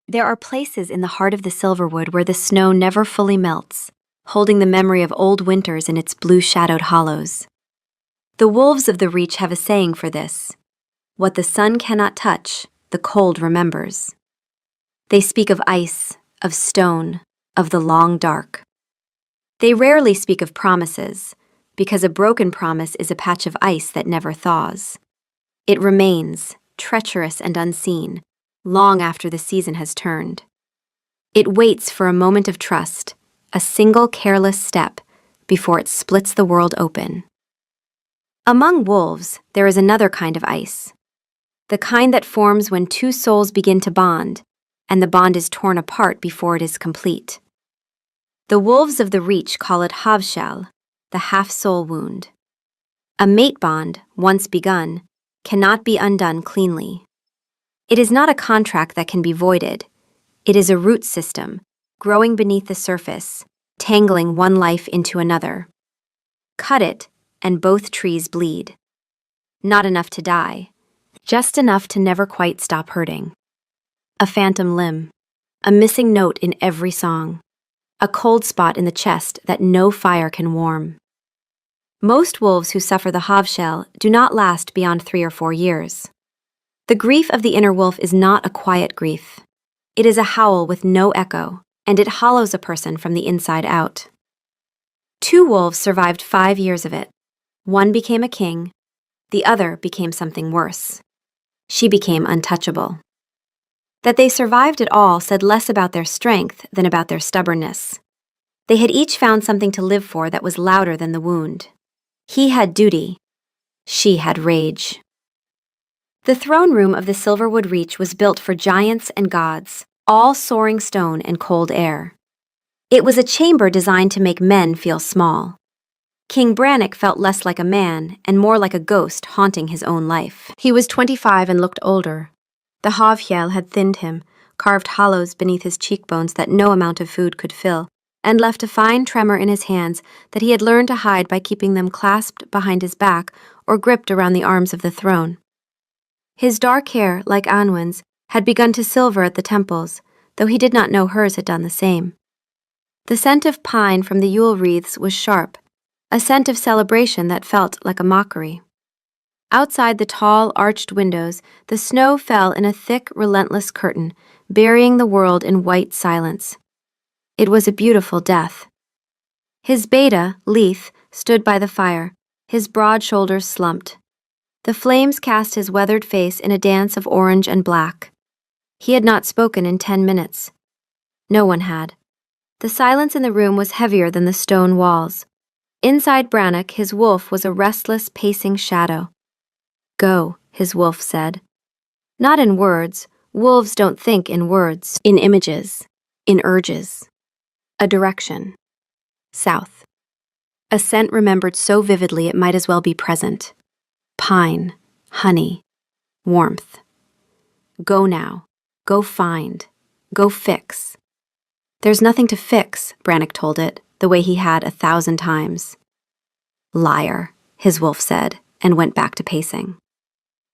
There are places in the heart of the Silverwood where the snow never fully melts, holding the memory of old winters in its blue-shadowed hollows. The wolves of the Reach have a saying for this: what the sun cannot touch, the cold remembers. They speak of ice, of stone, of the long dark. They rarely speak of promises, because a broken promise is a patch of ice that never thaws. It remains, treacherous and unseen, long after the season has turned. It waits for a moment of trust, a single careless step, before it splits the world open. Among wolves, there is another kind of ice. The kind that forms when two souls begin to bond, and the bond is torn apart before it is complete. The wolves of the Reach call it Havshel, the half-soul wound. A mate bond, once begun, cannot be undone cleanly. It is not a contract that can be voided. It is a root system, growing beneath the surface, tangling one life into another. Cut it, and both trees bleed. Not enough to die, just enough to never quite stop hurting. A phantom limb, a missing note in every song, a cold spot in the chest that no fire can warm. Most wolves who suffer the Havshel do not last beyond 3 or 4 years. The grief of the inner wolf is not a quiet grief. It is a howl with no echo, and it hollows a person from the inside out. 2 wolves survived 5 years of it. One became a king, the other became something worse. She became untouchable. That they survived it all said less about their strength than about their stubbornness. They had each found something to live for that was louder than the wound. He had duty. She had rage. The throne room of the Silverwood Reach was built for giants and gods, all soaring stone and cold air. It was a chamber designed to make men feel small. King Brannock felt less like a man and more like a ghost haunting his own life. He was 25 and looked older. The Havshel had thinned him, carved hollows beneath his cheekbones that no amount of food could fill, and left a fine tremor in his hands that he had learned to hide by keeping them clasped behind his back or gripped around the arms of the throne. His dark hair, like Anwen's, had begun to silver at the temples, though he did not know hers had done the same. The scent of pine from the Yule wreaths was sharp, a scent of celebration that felt like a mockery. Outside the tall, arched windows, the snow fell in a thick, relentless curtain, burying the world in white silence. It was a beautiful death. His beta, Leith, stood by the fire, his broad shoulders slumped. The flames cast his weathered face in a dance of orange and black. He had not spoken in 10 minutes. No one had. The silence in the room was heavier than the stone walls. Inside Brannock, his wolf was a restless, pacing shadow. "Go," his wolf said. Not in words. Wolves don't think in words, in images, in urges. A direction. South. A scent remembered so vividly it might as well be present. Pine, honey, warmth. Go now. Go find. Go fix. There's nothing to fix, Brannock told it, the way he had 1,000 times. Liar, his wolf said, and went back to pacing.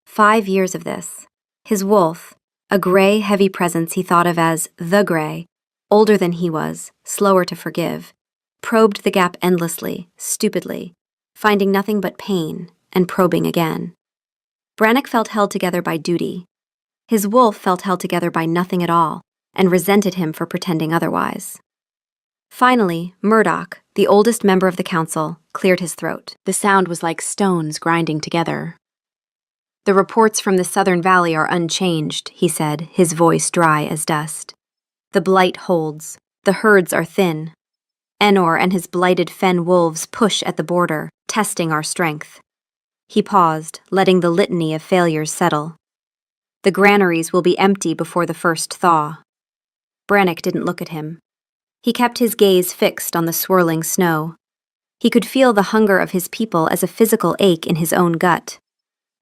5 years of this. His wolf, a gray, heavy presence he thought of as the gray, older than he was, slower to forgive, probed the gap endlessly, stupidly, finding nothing but pain, and probing again. Brannock felt held together by duty. His wolf felt held together by nothing at all, and resented him for pretending otherwise. Finally, Murdoch, the oldest member of the council, cleared his throat. The sound was like stones grinding together. "The reports from the Southern Valley are unchanged," he said, his voice dry as dust. "The blight holds. The herds are thin. Enor and his blighted fen wolves push at the border, testing our strength." He paused, letting the litany of failures settle. "The granaries will be empty before the first thaw." Brannock didn't look at him. He kept his gaze fixed on the swirling snow. He could feel the hunger of his people as a physical ache in his own gut.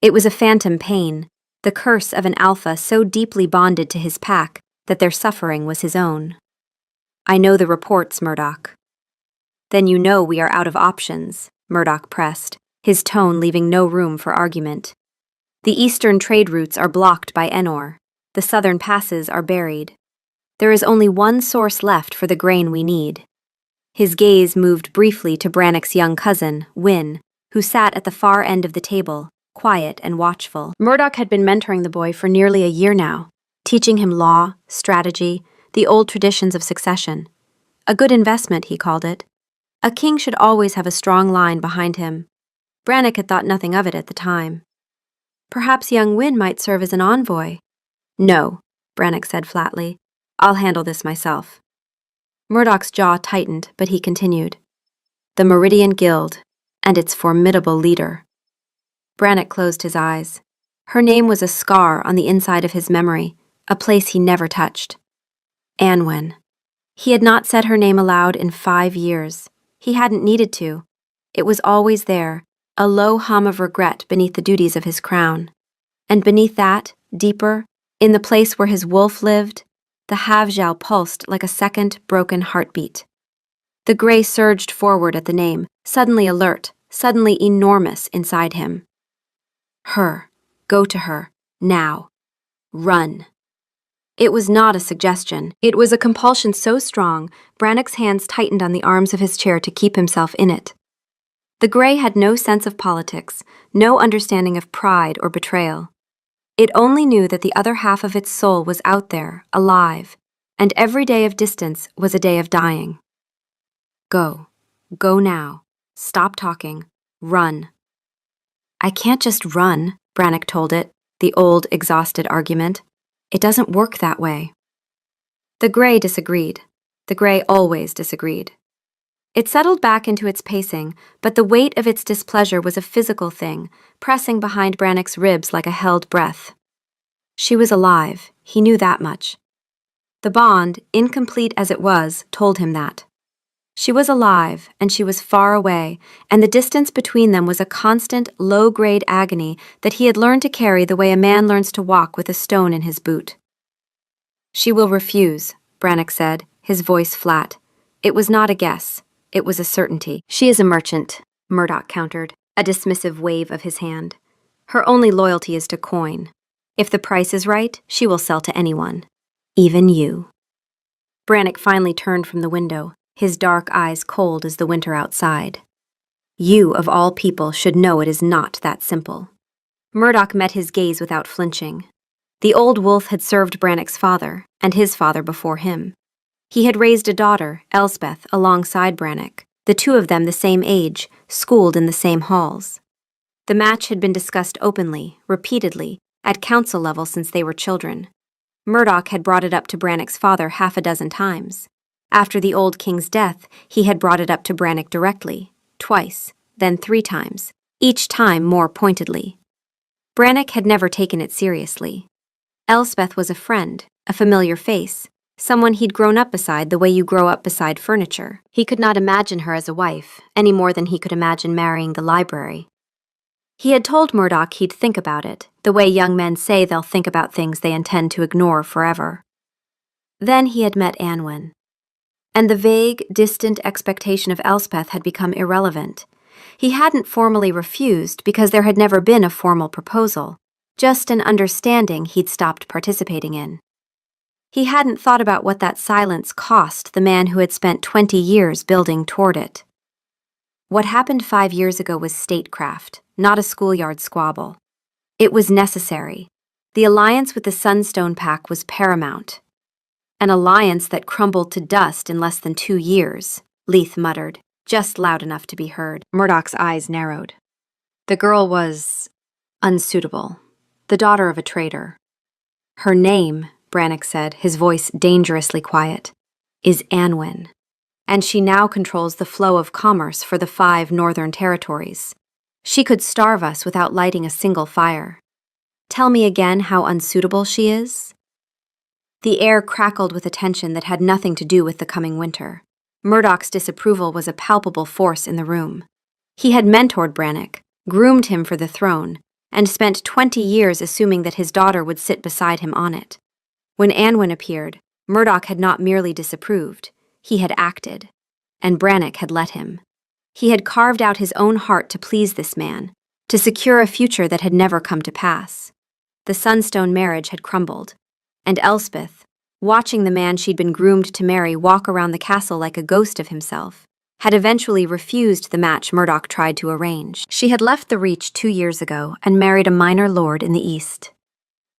It was a phantom pain, the curse of an alpha so deeply bonded to his pack that their suffering was his own. "I know the reports, Murdoch." "Then you know we are out of options," Murdoch pressed, his tone leaving no room for argument. "The eastern trade routes are blocked by Enor. The southern passes are buried. There is only one source left for the grain we need. His gaze moved briefly to Brannock's young cousin, Wyn, who sat at the far end of the table, quiet and watchful. Murdoch had been mentoring the boy for nearly a year now, teaching him law, strategy, the old traditions of succession. A good investment, he called it. A king should always have a strong line behind him. Brannock had thought nothing of it at the time. Perhaps young Wyn might serve as an envoy. No, Brannock said flatly. I'll handle this myself. Murdoch's jaw tightened, but he continued. The Meridian Guild, and its formidable leader. Brannock closed his eyes. Her name was a scar on the inside of his memory, a place he never touched. Anwen. He had not said her name aloud in 5 years. He hadn't needed to. It was always there, a low hum of regret beneath the duties of his crown. And beneath that, deeper, in the place where his wolf lived, the Havjal pulsed like a second, broken heartbeat. The gray surged forward at the name, suddenly alert, suddenly enormous inside him. Her. Go to her. Now. Run. It was not a suggestion. It was a compulsion so strong, Brannock's hands tightened on the arms of his chair to keep himself in it. The gray had no sense of politics, no understanding of pride or betrayal. It only knew that the other half of its soul was out there, alive, and every day of distance was a day of dying. Go. Go now. Stop talking. Run. I can't just run, Brannock told it, the old, exhausted argument. It doesn't work that way. The gray disagreed. The gray always disagreed. It settled back into its pacing, but the weight of its displeasure was a physical thing, pressing behind Brannock's ribs like a held breath. She was alive, he knew that much. The bond, incomplete as it was, told him that. She was alive, and she was far away, and the distance between them was a constant, low-grade agony that he had learned to carry the way a man learns to walk with a stone in his boot. She will refuse, Brannock said, his voice flat. It was not a guess. It was a certainty. She is a merchant, Murdoch countered, a dismissive wave of his hand. Her only loyalty is to coin. If the price is right, she will sell to anyone. Even you. Brannock finally turned from the window, his dark eyes cold as the winter outside. You, of all people, should know it is not that simple. Murdoch met his gaze without flinching. The old wolf had served Brannock's father, and his father before him. He had raised a daughter, Elspeth, alongside Brannock, the two of them the same age, schooled in the same halls. The match had been discussed openly, repeatedly, at council level since they were children. Murdoch had brought it up to Brannock's father 6 times. After the old king's death, he had brought it up to Brannock directly, twice, then 3 times, each time more pointedly. Brannock had never taken it seriously. Elspeth was a friend, a familiar face, someone he'd grown up beside the way you grow up beside furniture. He could not imagine her as a wife, any more than he could imagine marrying the library. He had told Murdoch he'd think about it, the way young men say they'll think about things they intend to ignore forever. Then he had met Anwen. And the vague, distant expectation of Elspeth had become irrelevant. He hadn't formally refused because there had never been a formal proposal, just an understanding he'd stopped participating in. He hadn't thought about what that silence cost the man who had spent 20 years building toward it. What happened 5 years ago was statecraft, not a schoolyard squabble. It was necessary. The alliance with the Sunstone Pack was paramount. An alliance that crumbled to dust in less than 2 years, Leith muttered, just loud enough to be heard. Murdoch's eyes narrowed. The girl was unsuitable, the daughter of a traitor. Her name, Brannock said, his voice dangerously quiet, is Anwen, and she now controls the flow of commerce for the 5 northern territories. She could starve us without lighting a single fire. Tell me again how unsuitable she is? The air crackled with a tension that had nothing to do with the coming winter. Murdoch's disapproval was a palpable force in the room. He had mentored Brannock, groomed him for the throne, and spent 20 years assuming that his daughter would sit beside him on it. When Anwen appeared, Murdoch had not merely disapproved, he had acted, and Brannock had let him. He had carved out his own heart to please this man, to secure a future that had never come to pass. The Sunstone marriage had crumbled, and Elspeth, watching the man she'd been groomed to marry walk around the castle like a ghost of himself, had eventually refused the match Murdoch tried to arrange. She had left the Reach 2 years ago and married a minor lord in the east.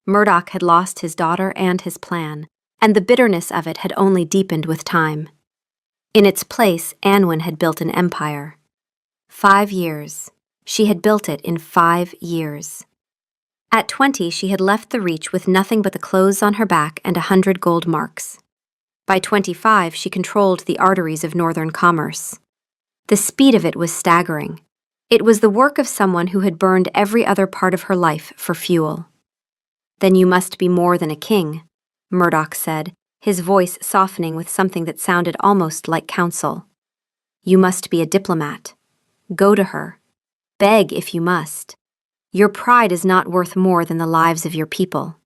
Murdoch had lost his daughter and his plan, and the bitterness of it had only deepened with time. In its place, Anwen had built an empire. 5 years. She had built it in 5 years. At 20, she had left the Reach with nothing but the clothes on her back and 100 gold marks. By 25, she controlled the arteries of northern commerce. The speed of it was staggering. It was the work of someone who had burned every other part of her life for fuel. "Then you must be more than a king," Murdoch said, his voice softening with something that sounded almost like counsel. "You must be a diplomat. Go to her. Beg if you must. Your pride is not worth more than the lives of your people.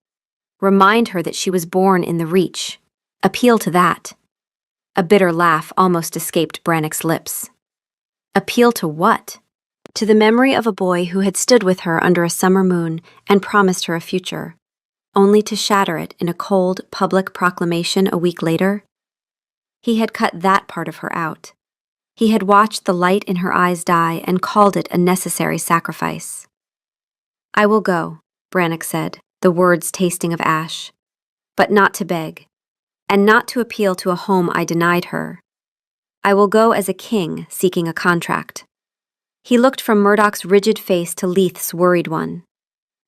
Remind her that she was born in the Reach. Appeal to that." A bitter laugh almost escaped Brannock's lips. Appeal to what? To the memory of a boy who had stood with her under a summer moon and promised her a future, only to shatter it in a cold, public proclamation a week later? He had cut that part of her out. He had watched the light in her eyes die and called it a necessary sacrifice. "I will go," Brannock said, the words tasting of ash. "But not to beg, and not to appeal to a home I denied her. I will go as a king seeking a contract." He looked from Murdoch's rigid face to Leith's worried one.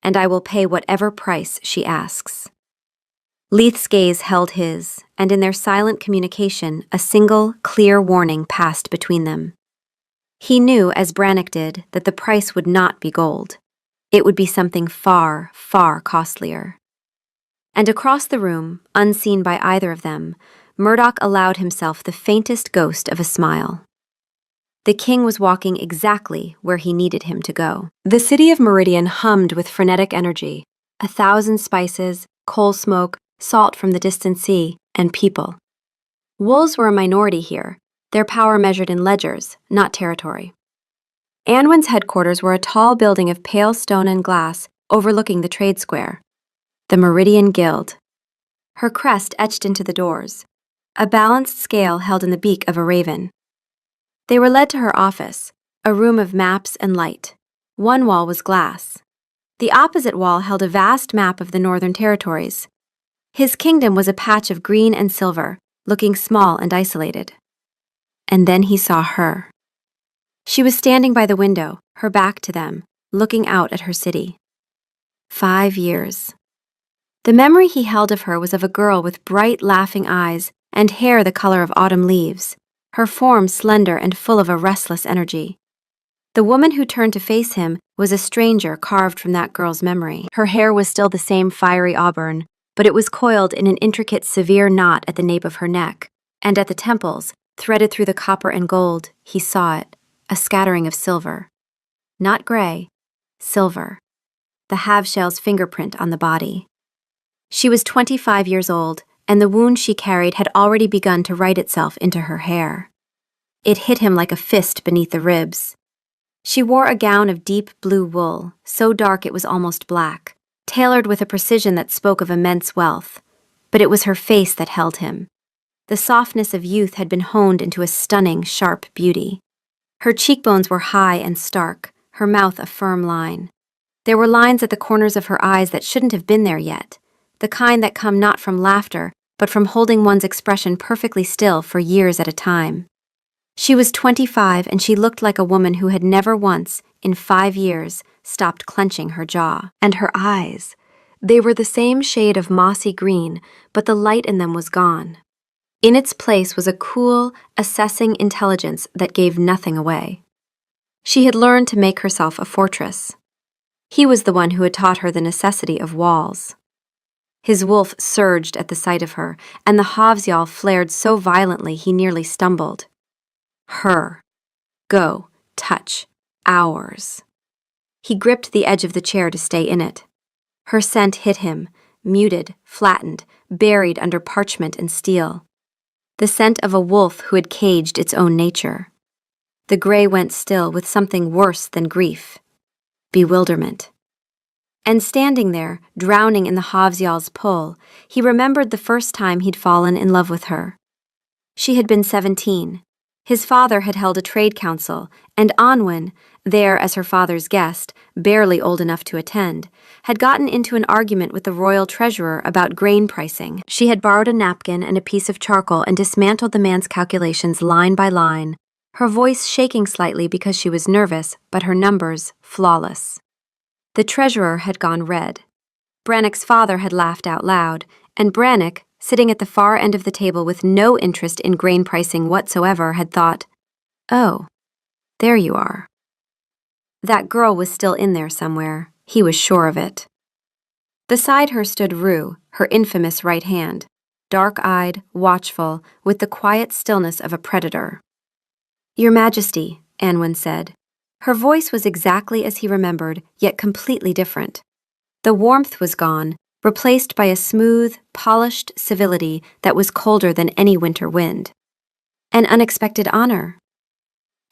"And I will pay whatever price she asks." Leith's gaze held his, and in their silent communication, a single, clear warning passed between them. He knew, as Brannock did, that the price would not be gold. It would be something far, far costlier. And across the room, unseen by either of them, Murdoch allowed himself the faintest ghost of a smile. The king was walking exactly where he needed him to go. The city of Meridian hummed with frenetic energy, 1,000 spices, coal smoke, salt from the distant sea, and people. Wolves were a minority here, their power measured in ledgers, not territory. Anwen's headquarters were a tall building of pale stone and glass overlooking the trade square. The Meridian Guild. Her crest etched into the doors, a balanced scale held in the beak of a raven. They were led to her office, a room of maps and light. One wall was glass. The opposite wall held a vast map of the Northern Territories. His kingdom was a patch of green and silver, looking small and isolated. And then he saw her. She was standing by the window, her back to them, looking out at her city. 5 years. The memory he held of her was of a girl with bright, laughing eyes and hair the color of autumn leaves, her form slender and full of a restless energy. The woman who turned to face him was a stranger carved from that girl's memory. Her hair was still the same fiery auburn, but it was coiled in an intricate, severe knot at the nape of her neck, and at the temples, threaded through the copper and gold, he saw it, a scattering of silver. Not gray, silver. The half-shell's fingerprint on the body. She was 25 years old, and the wound she carried had already begun to write itself into her hair. It hit him like a fist beneath the ribs. She wore a gown of deep blue wool, so dark it was almost black, tailored with a precision that spoke of immense wealth. But it was her face that held him. The softness of youth had been honed into a stunning, sharp beauty. Her cheekbones were high and stark, her mouth a firm line. There were lines at the corners of her eyes that shouldn't have been there yet, the kind that come not from laughter, but from holding one's expression perfectly still for years at a time. She was 25, and she looked like a woman who had never once, in 5 years, stopped clenching her jaw. And her eyes. They were the same shade of mossy green, but the light in them was gone. In its place was a cool, assessing intelligence that gave nothing away. She had learned to make herself a fortress. He was the one who had taught her the necessity of walls. His wolf surged at the sight of her, and the Havsjarl flared so violently he nearly stumbled. Her. Go. Touch. Ours. He gripped the edge of the chair to stay in it. Her scent hit him, muted, flattened, buried under parchment and steel. The scent of a wolf who had caged its own nature. The gray went still with something worse than grief. Bewilderment. And standing there, drowning in the Havsjarl's pull, he remembered the first time he'd fallen in love with her. She had been 17. His father had held a trade council, and Anwen, there as her father's guest, barely old enough to attend, had gotten into an argument with the royal treasurer about grain pricing. She had borrowed a napkin and a piece of charcoal and dismantled the man's calculations line by line, her voice shaking slightly because she was nervous, but her numbers flawless. The treasurer had gone red. Brannick's father had laughed out loud, and Brannick, sitting at the far end of the table with no interest in grain pricing whatsoever, had thought, "Oh, there you are." That girl was still in there somewhere, he was sure of it. Beside her stood Rue, her infamous right hand, dark-eyed, watchful, with the quiet stillness of a predator. "Your Majesty," Anwen said. Her voice was exactly as he remembered, yet completely different. The warmth was gone, replaced by a smooth, polished civility that was colder than any winter wind. "An unexpected honor."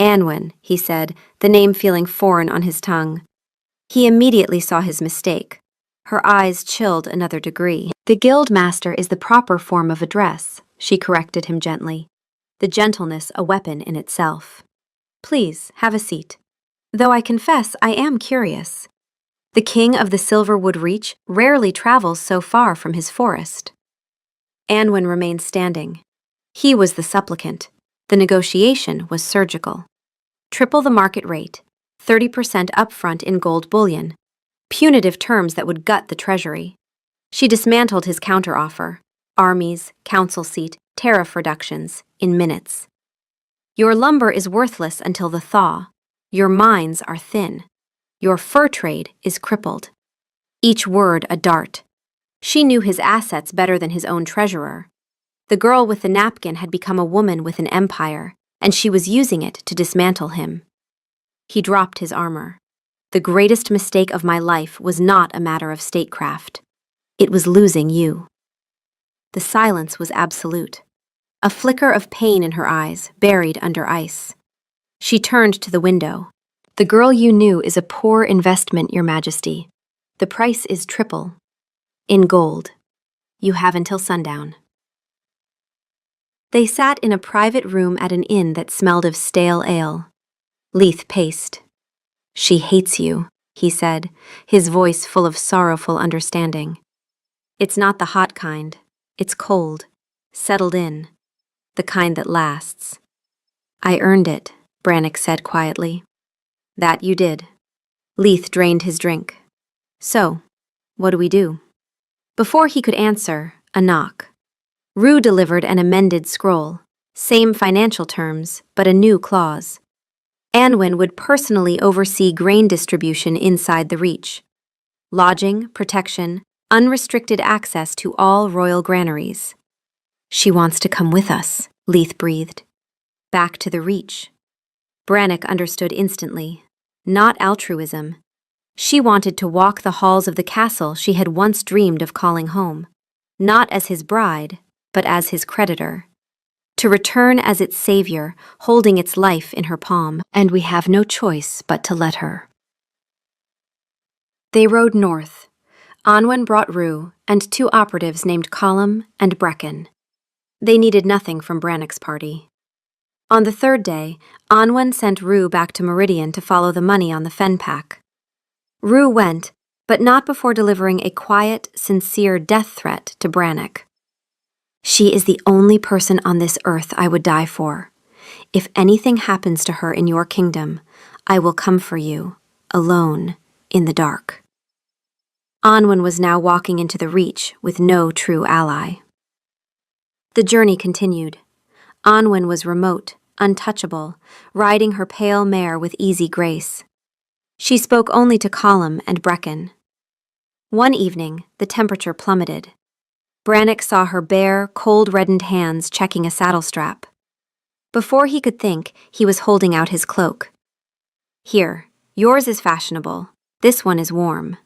"Anwen," he said, the name feeling foreign on his tongue. He immediately saw his mistake. Her eyes chilled another degree. "The guild master is the proper form of address," she corrected him gently, the gentleness a weapon in itself. "Please, have a seat. Though I confess I am curious. The king of the Silverwood Reach rarely travels so far from his forest." Anwen remained standing. He was the supplicant. The negotiation was surgical. Triple the market rate, 30% upfront in gold bullion. Punitive terms that would gut the treasury. She dismantled his counteroffer. Armies, council seat, tariff reductions, in minutes. "Your lumber is worthless until the thaw. Your mines are thin. Your fur trade is crippled." Each word a dart. She knew his assets better than his own treasurer. The girl with the napkin had become a woman with an empire, and she was using it to dismantle him. He dropped his armor. "The greatest mistake of my life was not a matter of statecraft. It was losing you." The silence was absolute. A flicker of pain in her eyes, buried under ice. She turned to the window. "The girl you knew is a poor investment, Your Majesty. The price is triple. In gold. You have until sundown." They sat in a private room at an inn that smelled of stale ale. Leith paced. "She hates you," he said, his voice full of sorrowful understanding. "It's not the hot kind. It's cold, settled in, the kind that lasts." "I earned it," Brannick said quietly. "That you did." Leith drained his drink. "So, what do we do?" Before he could answer, a knock. Rue delivered an amended scroll, same financial terms, but a new clause. Anwen would personally oversee grain distribution inside the Reach. Lodging, protection, unrestricted access to all royal granaries. "She wants to come with us," Leith breathed. "Back to the Reach." Brannick understood instantly. Not altruism. She wanted to walk the halls of the castle she had once dreamed of calling home. Not as his bride, but as his creditor. To return as its savior, holding its life in her palm, and we have no choice but to let her. They rode north. Anwen brought Rue and 2 operatives named Colum and Brecken. They needed nothing from Brannick's party. On the 3rd day, Anwen sent Rue back to Meridian to follow the money on the Fenpack. Rue went, but not before delivering a quiet, sincere death threat to Brannick. "She is the only person on this earth I would die for. If anything happens to her in your kingdom, I will come for you, alone, in the dark." Anwen was now walking into the Reach with no true ally. The journey continued. Anwen was remote, untouchable, riding her pale mare with easy grace. She spoke only to Colum and Brecken. One evening, the temperature plummeted. Brannick saw her bare, cold-reddened hands checking a saddle strap. Before he could think, he was holding out his cloak. "Here, yours is fashionable. This one is warm."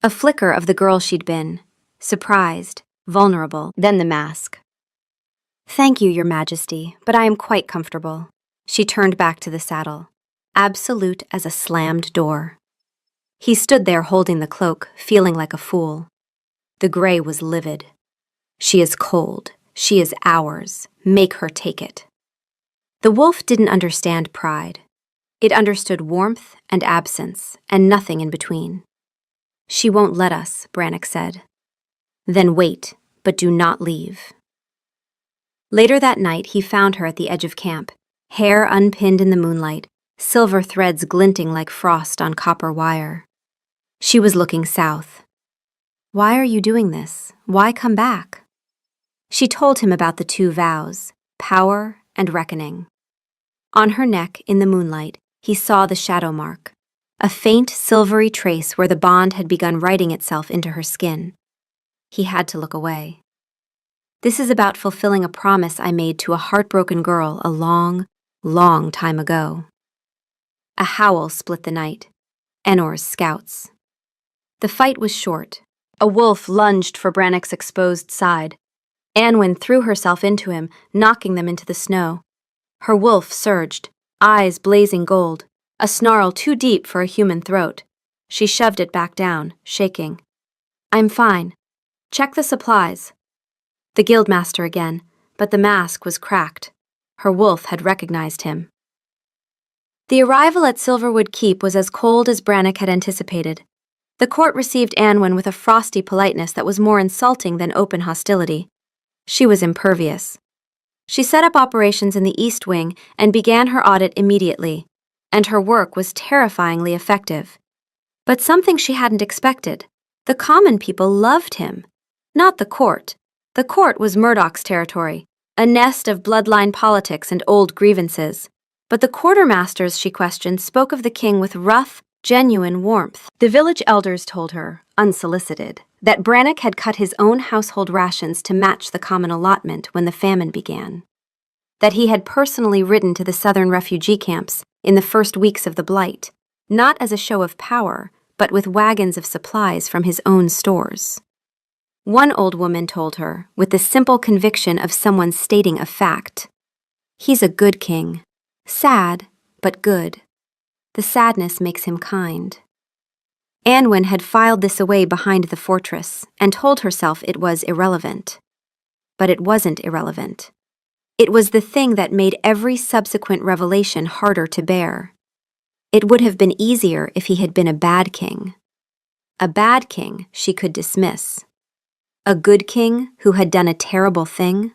A flicker of the girl she'd been, surprised, vulnerable, then the mask. "Thank you, Your Majesty, but I am quite comfortable." She turned back to the saddle, absolute as a slammed door. He stood there holding the cloak, feeling like a fool. The gray was livid. She is cold. She is ours. Make her take it. The wolf didn't understand pride. It understood warmth and absence, and nothing in between. She won't let us, Brannock said. Then wait, but do not leave. Later that night, he found her at the edge of camp, hair unpinned in the moonlight, silver threads glinting like frost on copper wire. She was looking south. Why are you doing this? Why come back? She told him about the two vows, power and reckoning. On her neck, in the moonlight, he saw the shadow mark, a faint silvery trace where the bond had begun writing itself into her skin. He had to look away. This is about fulfilling a promise I made to a heartbroken girl a long, long time ago. A howl split the night. Enor's scouts. The fight was short. A wolf lunged for Brannock's exposed side. Anwen threw herself into him, knocking them into the snow. Her wolf surged, eyes blazing gold, a snarl too deep for a human throat. She shoved it back down, shaking. I'm fine. Check the supplies. The guildmaster again, but the mask was cracked. Her wolf had recognized him. The arrival at Silverwood Keep was as cold as Brannock had anticipated. The court received Anwen with a frosty politeness that was more insulting than open hostility. She was impervious. She set up operations in the East Wing and began her audit immediately, and her work was terrifyingly effective. But something she hadn't expected. The common people loved him. Not the court. The court was Murdoch's territory, a nest of bloodline politics and old grievances. But the quartermasters she questioned spoke of the king with rough, genuine warmth. The village elders told her, unsolicited, that Brannock had cut his own household rations to match the common allotment when the famine began. That he had personally ridden to the southern refugee camps in the first weeks of the Blight, not as a show of power, but with wagons of supplies from his own stores. One old woman told her, with the simple conviction of someone stating a fact, "He's a good king. Sad, but good. The sadness makes him kind." Anwen had filed this away behind the fortress and told herself it was irrelevant. But it wasn't irrelevant. It was the thing that made every subsequent revelation harder to bear. It would have been easier if he had been a bad king. A bad king she could dismiss. A good king who had done a terrible thing?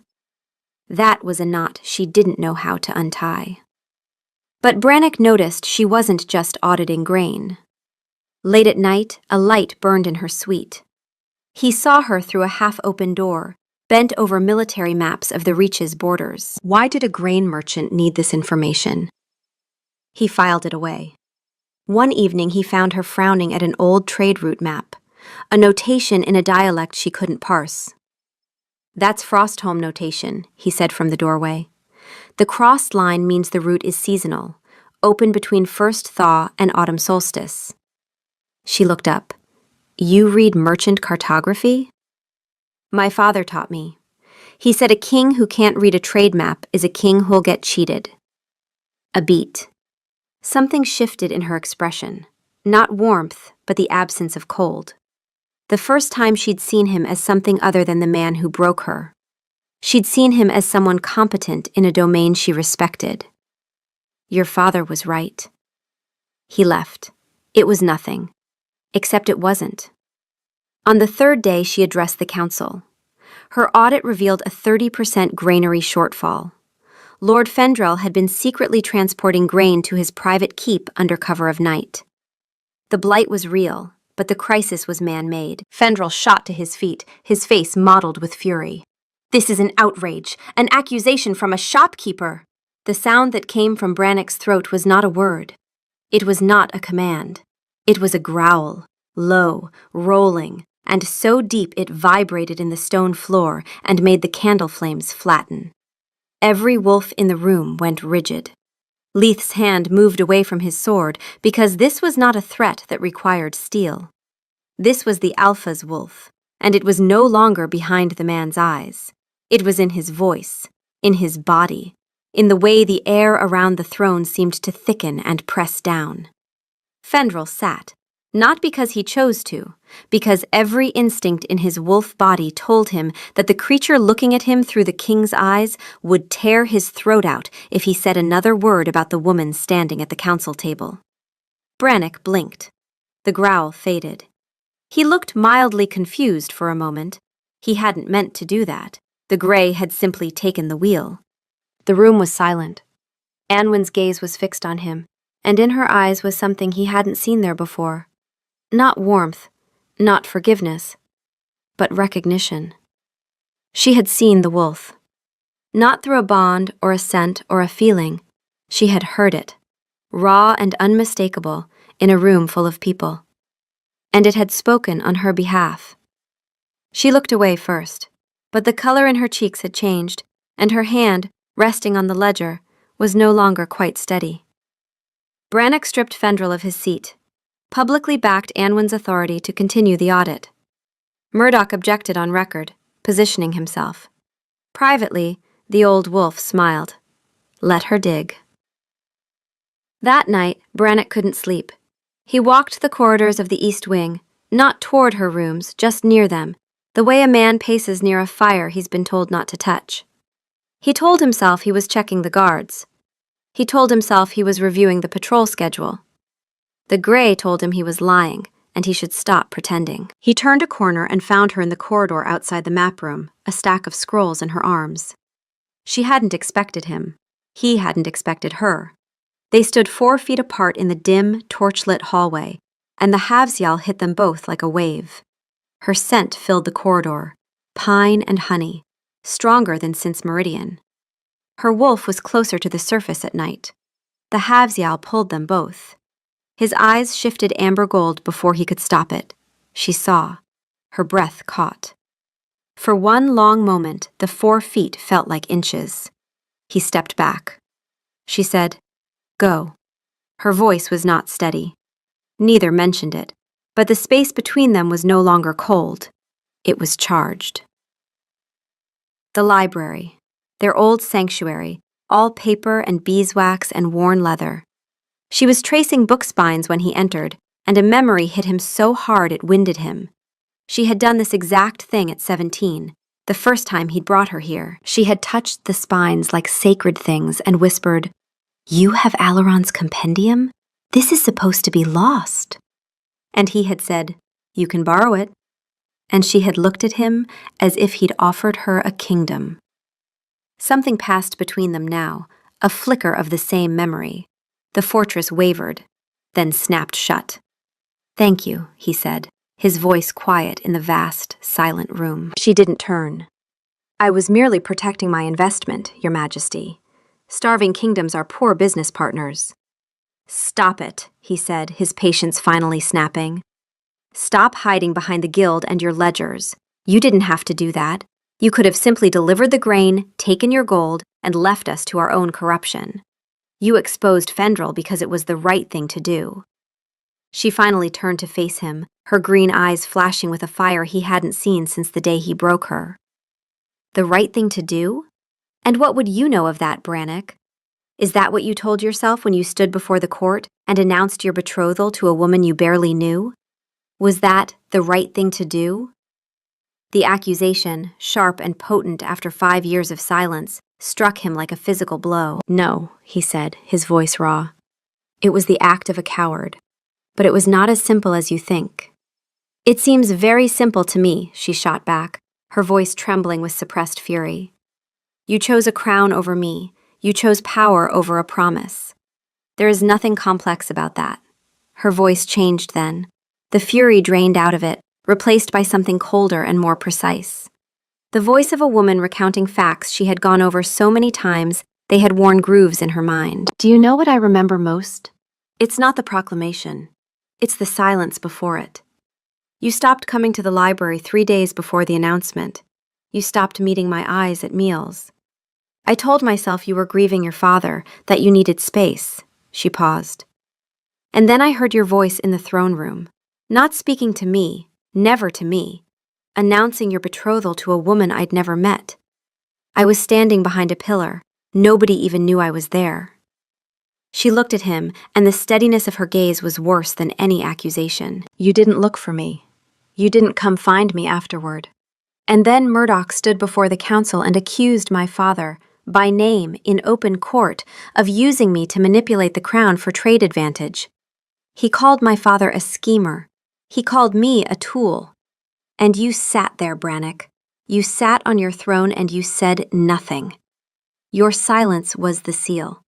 That was a knot she didn't know how to untie. But Brannock noticed she wasn't just auditing grain. Late at night, a light burned in her suite. He saw her through a half-open door, bent over military maps of the Reach's borders. Why did a grain merchant need this information? He filed it away. One evening he found her frowning at an old trade route map, a notation in a dialect she couldn't parse. "That's Frostholm notation," he said from the doorway. The crossed line means the route is seasonal, open between first thaw and autumn solstice. She looked up. "You read merchant cartography?" "My father taught me. He said a king who can't read a trade map is a king who'll get cheated." A beat. Something shifted in her expression. Not warmth, but the absence of cold. The first time she'd seen him as something other than the man who broke her. She'd seen him as someone competent in a domain she respected. "Your father was right." He left. It was nothing. Except it wasn't. On the third day, she addressed the council. Her audit revealed a 30% granary shortfall. Lord Fendrel had been secretly transporting grain to his private keep under cover of night. The blight was real, but the crisis was man-made. Fendrel shot to his feet, his face mottled with fury. "This is an outrage, an accusation from a shopkeeper." The sound that came from Brannock's throat was not a word. It was not a command. It was a growl, low, rolling, and so deep it vibrated in the stone floor and made the candle flames flatten. Every wolf in the room went rigid. Leith's hand moved away from his sword because this was not a threat that required steel. This was the Alpha's wolf, and it was no longer behind the man's eyes. It was in his voice, in his body, in the way the air around the throne seemed to thicken and press down. Fendrel sat, Not because he chose to, because every instinct in his wolf body told him that the creature looking at him through the king's eyes would tear his throat out if he said another word about the woman standing at the council table. Brannock blinked. The growl faded. He looked mildly confused for a moment. He hadn't meant to do that. The gray had simply taken the wheel. The room was silent. Anwen's gaze was fixed on him, and in her eyes was something he hadn't seen there before. Not warmth, not forgiveness, but recognition. She had seen the wolf. Not through a bond or a scent or a feeling. She had heard it, raw and unmistakable, in a room full of people. And it had spoken on her behalf. She looked away first, but the color in her cheeks had changed, and her hand, resting on the ledger, was no longer quite steady. Brannock stripped Fendrel of his seat, publicly backed Anwen's authority to continue the audit. Murdoch objected on record, positioning himself. Privately, the old wolf smiled. Let her dig. That night, Brannock couldn't sleep. He walked the corridors of the East Wing, not toward her rooms, just near them, the way a man paces near a fire he's been told not to touch. He told himself he was checking the guards. He told himself he was reviewing the patrol schedule. The gray told him he was lying, and he should stop pretending. He turned a corner and found her in the corridor outside the map room, a stack of scrolls in her arms. She hadn't expected him. He hadn't expected her. They stood 4 feet apart in the dim, torchlit hallway, and the Havsial hit them both like a wave. Her scent filled the corridor, pine and honey, stronger than since Meridian. Her wolf was closer to the surface at night. The Havsial pulled them both. His eyes shifted amber gold before he could stop it. She saw. Her breath caught. For one long moment, the 4 feet felt like inches. He stepped back. She said, "Go." Her voice was not steady. Neither mentioned it, but the space between them was no longer cold. It was charged. The library, their old sanctuary, all paper and beeswax and worn leather. She was tracing book spines when he entered, and a memory hit him so hard it winded him. She had done this exact thing at 17, the first time he'd brought her here. She had touched the spines like sacred things and whispered, "You have Alaron's compendium? This is supposed to be lost." And he had said, "You can borrow it." And she had looked at him as if he'd offered her a kingdom. Something passed between them now, a flicker of the same memory. The fortress wavered, then snapped shut. "Thank you," he said, his voice quiet in the vast, silent room. She didn't turn. "I was merely protecting my investment, Your Majesty. Starving kingdoms are poor business partners." "Stop it," he said, his patience finally snapping. "Stop hiding behind the guild and your ledgers. You didn't have to do that. You could have simply delivered the grain, taken your gold, and left us to our own corruption. You exposed Fendrel because it was the right thing to do." She finally turned to face him, her green eyes flashing with a fire he hadn't seen since the day he broke her. "The right thing to do? And what would you know of that, Brannock? Is that what you told yourself when you stood before the court and announced your betrothal to a woman you barely knew? Was that the right thing to do?" The accusation, sharp and potent after 5 years of silence, struck him like a physical blow. "No," he said, his voice raw. "It was the act of a coward. But it was not as simple as you think." "It seems very simple to me," she shot back, her voice trembling with suppressed fury. "You chose a crown over me. You chose power over a promise. There is nothing complex about that." Her voice changed then. The fury drained out of it, replaced by something colder and more precise. The voice of a woman recounting facts she had gone over so many times they had worn grooves in her mind. "Do you know what I remember most? It's not the proclamation. It's the silence before it. You stopped coming to the library 3 days before the announcement. You stopped meeting my eyes at meals. I told myself you were grieving your father, that you needed space." She paused. "And then I heard your voice in the throne room, not speaking to me, never to me, announcing your betrothal to a woman I'd never met. I was standing behind a pillar. Nobody even knew I was there." She looked at him, and the steadiness of her gaze was worse than any accusation. "You didn't look for me. You didn't come find me afterward." And then Murdoch stood before the council and accused my father, by name, in open court, of using me to manipulate the crown for trade advantage. He called my father a schemer. He called me a tool. And you sat there, Brannock. You sat on your throne and you said nothing. Your silence was the seal.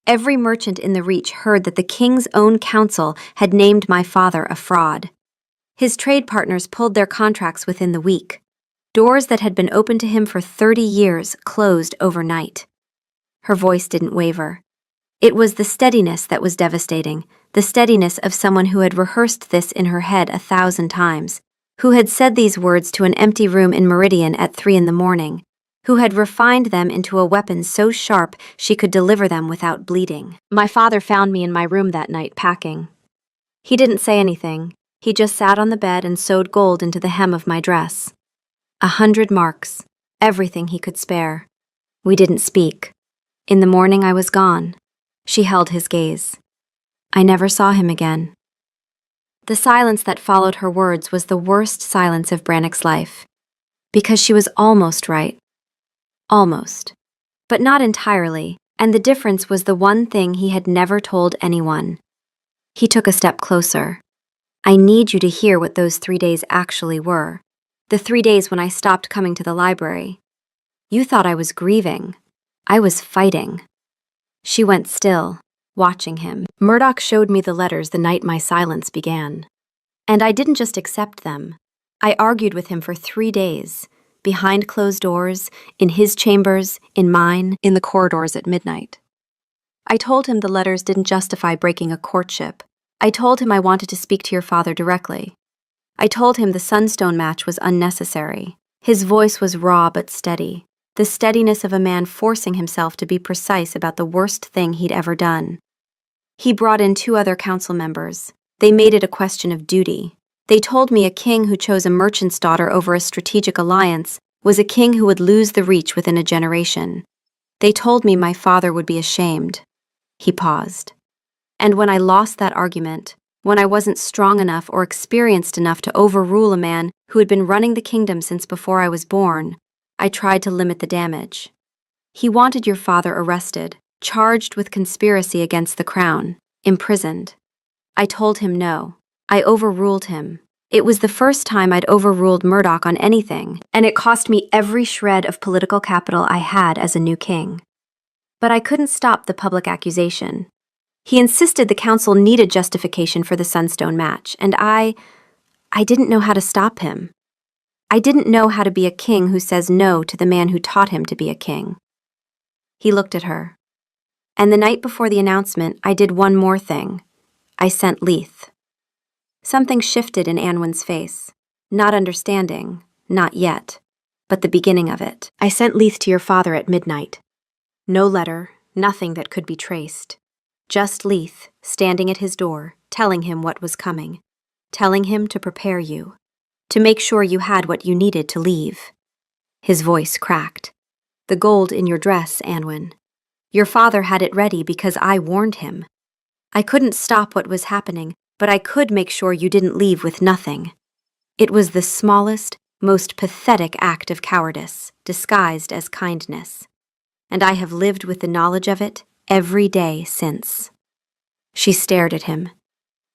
Every merchant in the Reach heard that the king's own council had named my father a fraud. His trade partners pulled their contracts within the week. Doors that had been open to him for 30 years closed overnight. Her voice didn't waver. It was the steadiness that was devastating, the steadiness of someone who had rehearsed this in her head 1,000 times, who had said these words to an empty room in Meridian at 3 a.m, who had refined them into a weapon so sharp she could deliver them without bleeding. My father found me in my room that night, packing. He didn't say anything. He just sat on the bed and sewed gold into the hem of my dress. 100 marks, everything he could spare. We didn't speak. In the morning I was gone. She held his gaze. I never saw him again. The silence that followed her words was the worst silence of Brannock's life. Because she was almost right. Almost. But not entirely, and the difference was the one thing he had never told anyone. He took a step closer. I need you to hear what those 3 days actually were. The 3 days when I stopped coming to the library. You thought I was grieving. I was fighting. She went still, watching him. Murdoch showed me the letters the night my silence began. And I didn't just accept them. I argued with him for 3 days, behind closed doors, in his chambers, in mine, in the corridors at midnight. I told him the letters didn't justify breaking a courtship. I told him I wanted to speak to your father directly. I told him the Sunstone match was unnecessary. His voice was raw but steady, the steadiness of a man forcing himself to be precise about the worst thing he'd ever done. He brought in 2 other council members. They made it a question of duty. They told me a king who chose a merchant's daughter over a strategic alliance was a king who would lose the Reach within a generation. They told me my father would be ashamed. He paused. And when I lost that argument, when I wasn't strong enough or experienced enough to overrule a man who had been running the kingdom since before I was born, I tried to limit the damage. He wanted your father arrested, charged with conspiracy against the crown, imprisoned. I told him no. I overruled him. It was the first time I'd overruled Murdoch on anything, and it cost me every shred of political capital I had as a new king. But I couldn't stop the public accusation. He insisted the council needed justification for the Sunstone match, and I didn't know how to stop him. I didn't know how to be a king who says no to the man who taught him to be a king. He looked at her. And the night before the announcement, I did one more thing. I sent Leith. Something shifted in Anwen's face. Not understanding, not yet, but the beginning of it. I sent Leith to your father at midnight. No letter, nothing that could be traced. Just Leith, standing at his door, telling him what was coming, telling him to prepare you, to make sure you had what you needed to leave. His voice cracked. The gold in your dress, Anwen. Your father had it ready because I warned him. I couldn't stop what was happening, but I could make sure you didn't leave with nothing. It was the smallest, most pathetic act of cowardice, disguised as kindness. And I have lived with the knowledge of it every day since. She stared at him.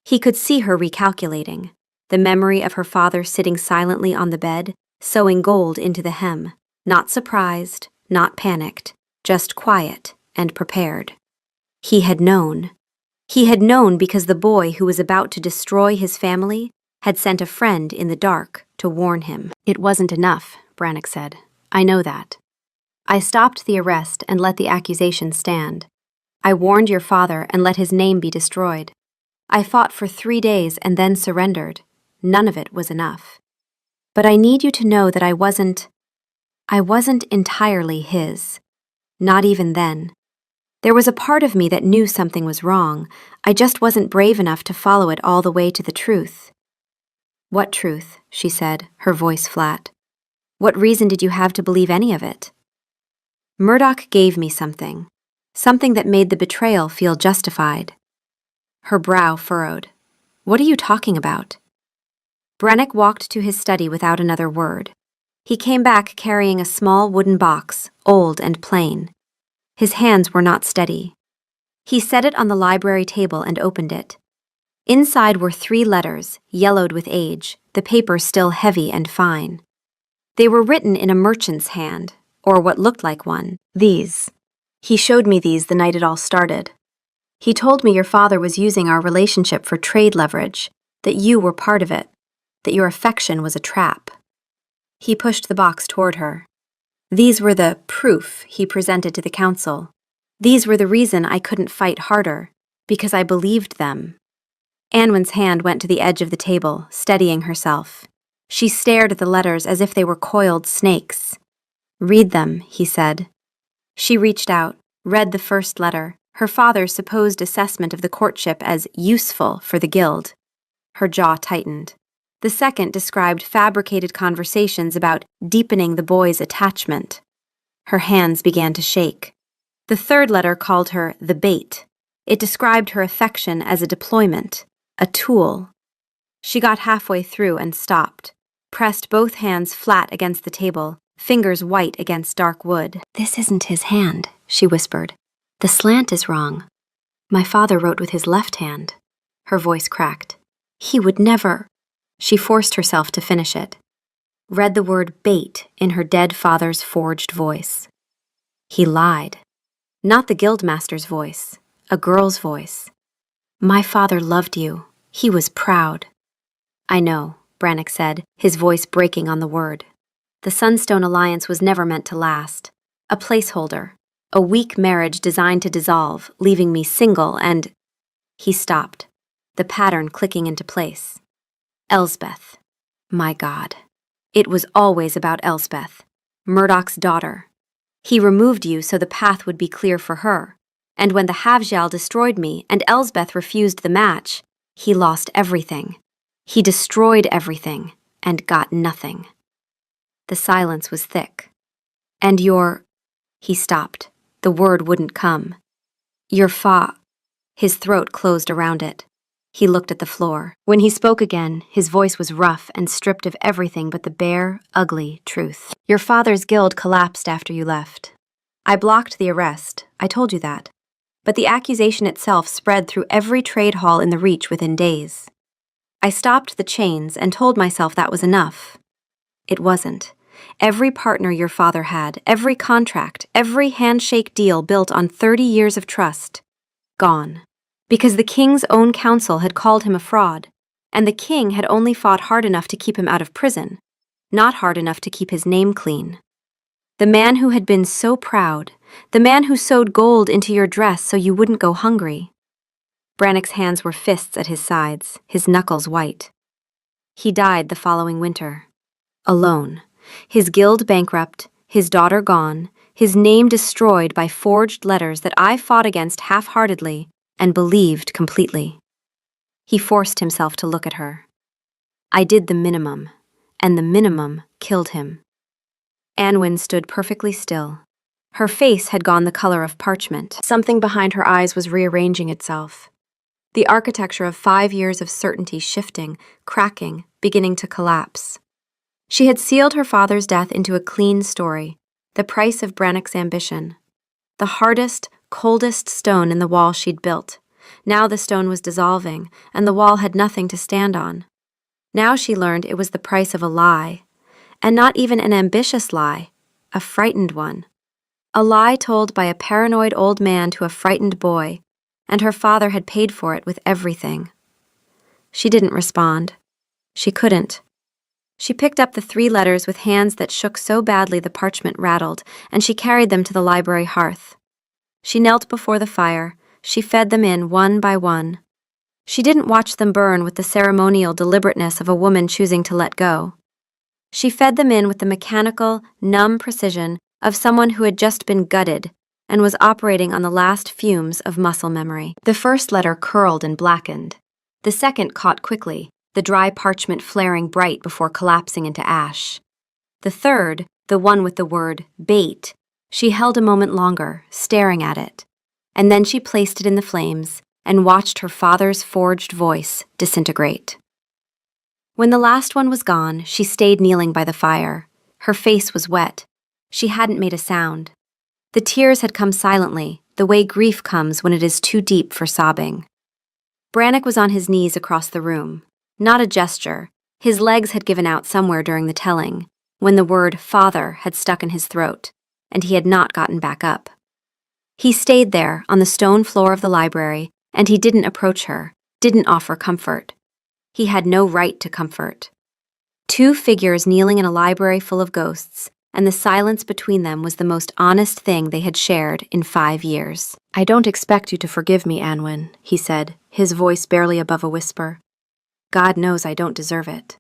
He could see her recalculating, the memory of her father sitting silently on the bed, sewing gold into the hem, not surprised, not panicked, just quiet and prepared. He had known. He had known because the boy who was about to destroy his family had sent a friend in the dark to warn him. It wasn't enough, Brannock said. I know that. I stopped the arrest and let the accusation stand. I warned your father and let his name be destroyed. I fought for 3 days and then surrendered. None of it was enough. But I need you to know that I wasn't entirely his. Not even then. There was a part of me that knew something was wrong. I just wasn't brave enough to follow it all the way to the truth. What truth? She said, her voice flat. What reason did you have to believe any of it? Murdoch gave me something. something that made the betrayal feel justified. Her brow furrowed. What are you talking about? Brannick walked to his study without another word. He came back carrying a small wooden box, old and plain. His hands were not steady. He set it on the library table and opened it. Inside were 3 letters, yellowed with age, the paper still heavy and fine. They were written in a merchant's hand, or what looked like one. These. He showed me these the night it all started. He told me your father was using our relationship for trade leverage, that you were part of it, that your affection was a trap. He pushed the box toward her. These were the proof he presented to the council. These were the reason I couldn't fight harder, because I believed them. Anwen's hand went to the edge of the table, steadying herself. She stared at the letters as if they were coiled snakes. Read them, he said. She reached out, read the first letter, her father's supposed assessment of the courtship as useful for the guild. Her jaw tightened. The second described fabricated conversations about deepening the boy's attachment. Her hands began to shake. The third letter called her the bait. It described her affection as a deployment, a tool. She got halfway through and stopped, pressed both hands flat against the table, fingers white against dark wood. This isn't his hand, she whispered. The slant is wrong. My father wrote with his left hand. Her voice cracked. He would never. She forced herself to finish it. Read the word bait in her dead father's forged voice. He lied. Not the guildmaster's voice, a girl's voice. My father loved you. He was proud. I know, Brannick said, his voice breaking on the word. The Sunstone Alliance was never meant to last. A placeholder. A weak marriage designed to dissolve, leaving me single and... He stopped, the pattern clicking into place. Elsbeth. My God. It was always about Elsbeth, Murdoch's daughter. He removed you so the path would be clear for her. And when the Havjal destroyed me and Elsbeth refused the match, he lost everything. He destroyed everything and got nothing. The silence was thick. And He stopped. The word wouldn't come. Your His throat closed around it. He looked at the floor. When he spoke again, his voice was rough and stripped of everything but the bare, ugly truth. Your father's guild collapsed after you left. I blocked the arrest. I told you that. But the accusation itself spread through every trade hall in the Reach within days. I stopped the chains and told myself that was enough. It wasn't. Every partner your father had, every contract, every handshake deal built on 30 years of trust, gone. Because the king's own council had called him a fraud, and the king had only fought hard enough to keep him out of prison, not hard enough to keep his name clean. The man who had been so proud, the man who sewed gold into your dress so you wouldn't go hungry. Brannick's hands were fists at his sides, his knuckles white. He died the following winter. Alone. His guild bankrupt, his daughter gone, his name destroyed by forged letters that I fought against half-heartedly and believed completely. He forced himself to look at her. I did the minimum, and the minimum killed him. Anwen stood perfectly still. Her face had gone the color of parchment. Something behind her eyes was rearranging itself. The architecture of 5 years of certainty shifting, cracking, beginning to collapse. She had sealed her father's death into a clean story, the price of Brannick's ambition. The hardest, coldest stone in the wall she'd built. Now the stone was dissolving, and the wall had nothing to stand on. Now she learned it was the price of a lie, and not even an ambitious lie, a frightened one. A lie told by a paranoid old man to a frightened boy, and her father had paid for it with everything. She didn't respond. She couldn't. She picked up the 3 letters with hands that shook so badly the parchment rattled, and she carried them to the library hearth. She knelt before the fire. She fed them in one by one. She didn't watch them burn with the ceremonial deliberateness of a woman choosing to let go. She fed them in with the mechanical, numb precision of someone who had just been gutted and was operating on the last fumes of muscle memory. The first letter curled and blackened. The second caught quickly, the dry parchment flaring bright before collapsing into ash. The third, the one with the word bait, she held a moment longer, staring at it. and then she placed it in the flames and watched her father's forged voice disintegrate. When the last one was gone, she stayed kneeling by the fire. Her face was wet. She hadn't made a sound. The tears had come silently, the way grief comes when it is too deep for sobbing. Brannock was on his knees across the room. Not a gesture. His legs had given out somewhere during the telling, when the word father had stuck in his throat, and he had not gotten back up. He stayed there on the stone floor of the library, and he didn't approach her, didn't offer comfort. He had no right to comfort. Two figures kneeling in a library full of ghosts, and the silence between them was the most honest thing they had shared in 5 years. "I don't expect you to forgive me, Anwen," he said, his voice barely above a whisper. "God knows I don't deserve it.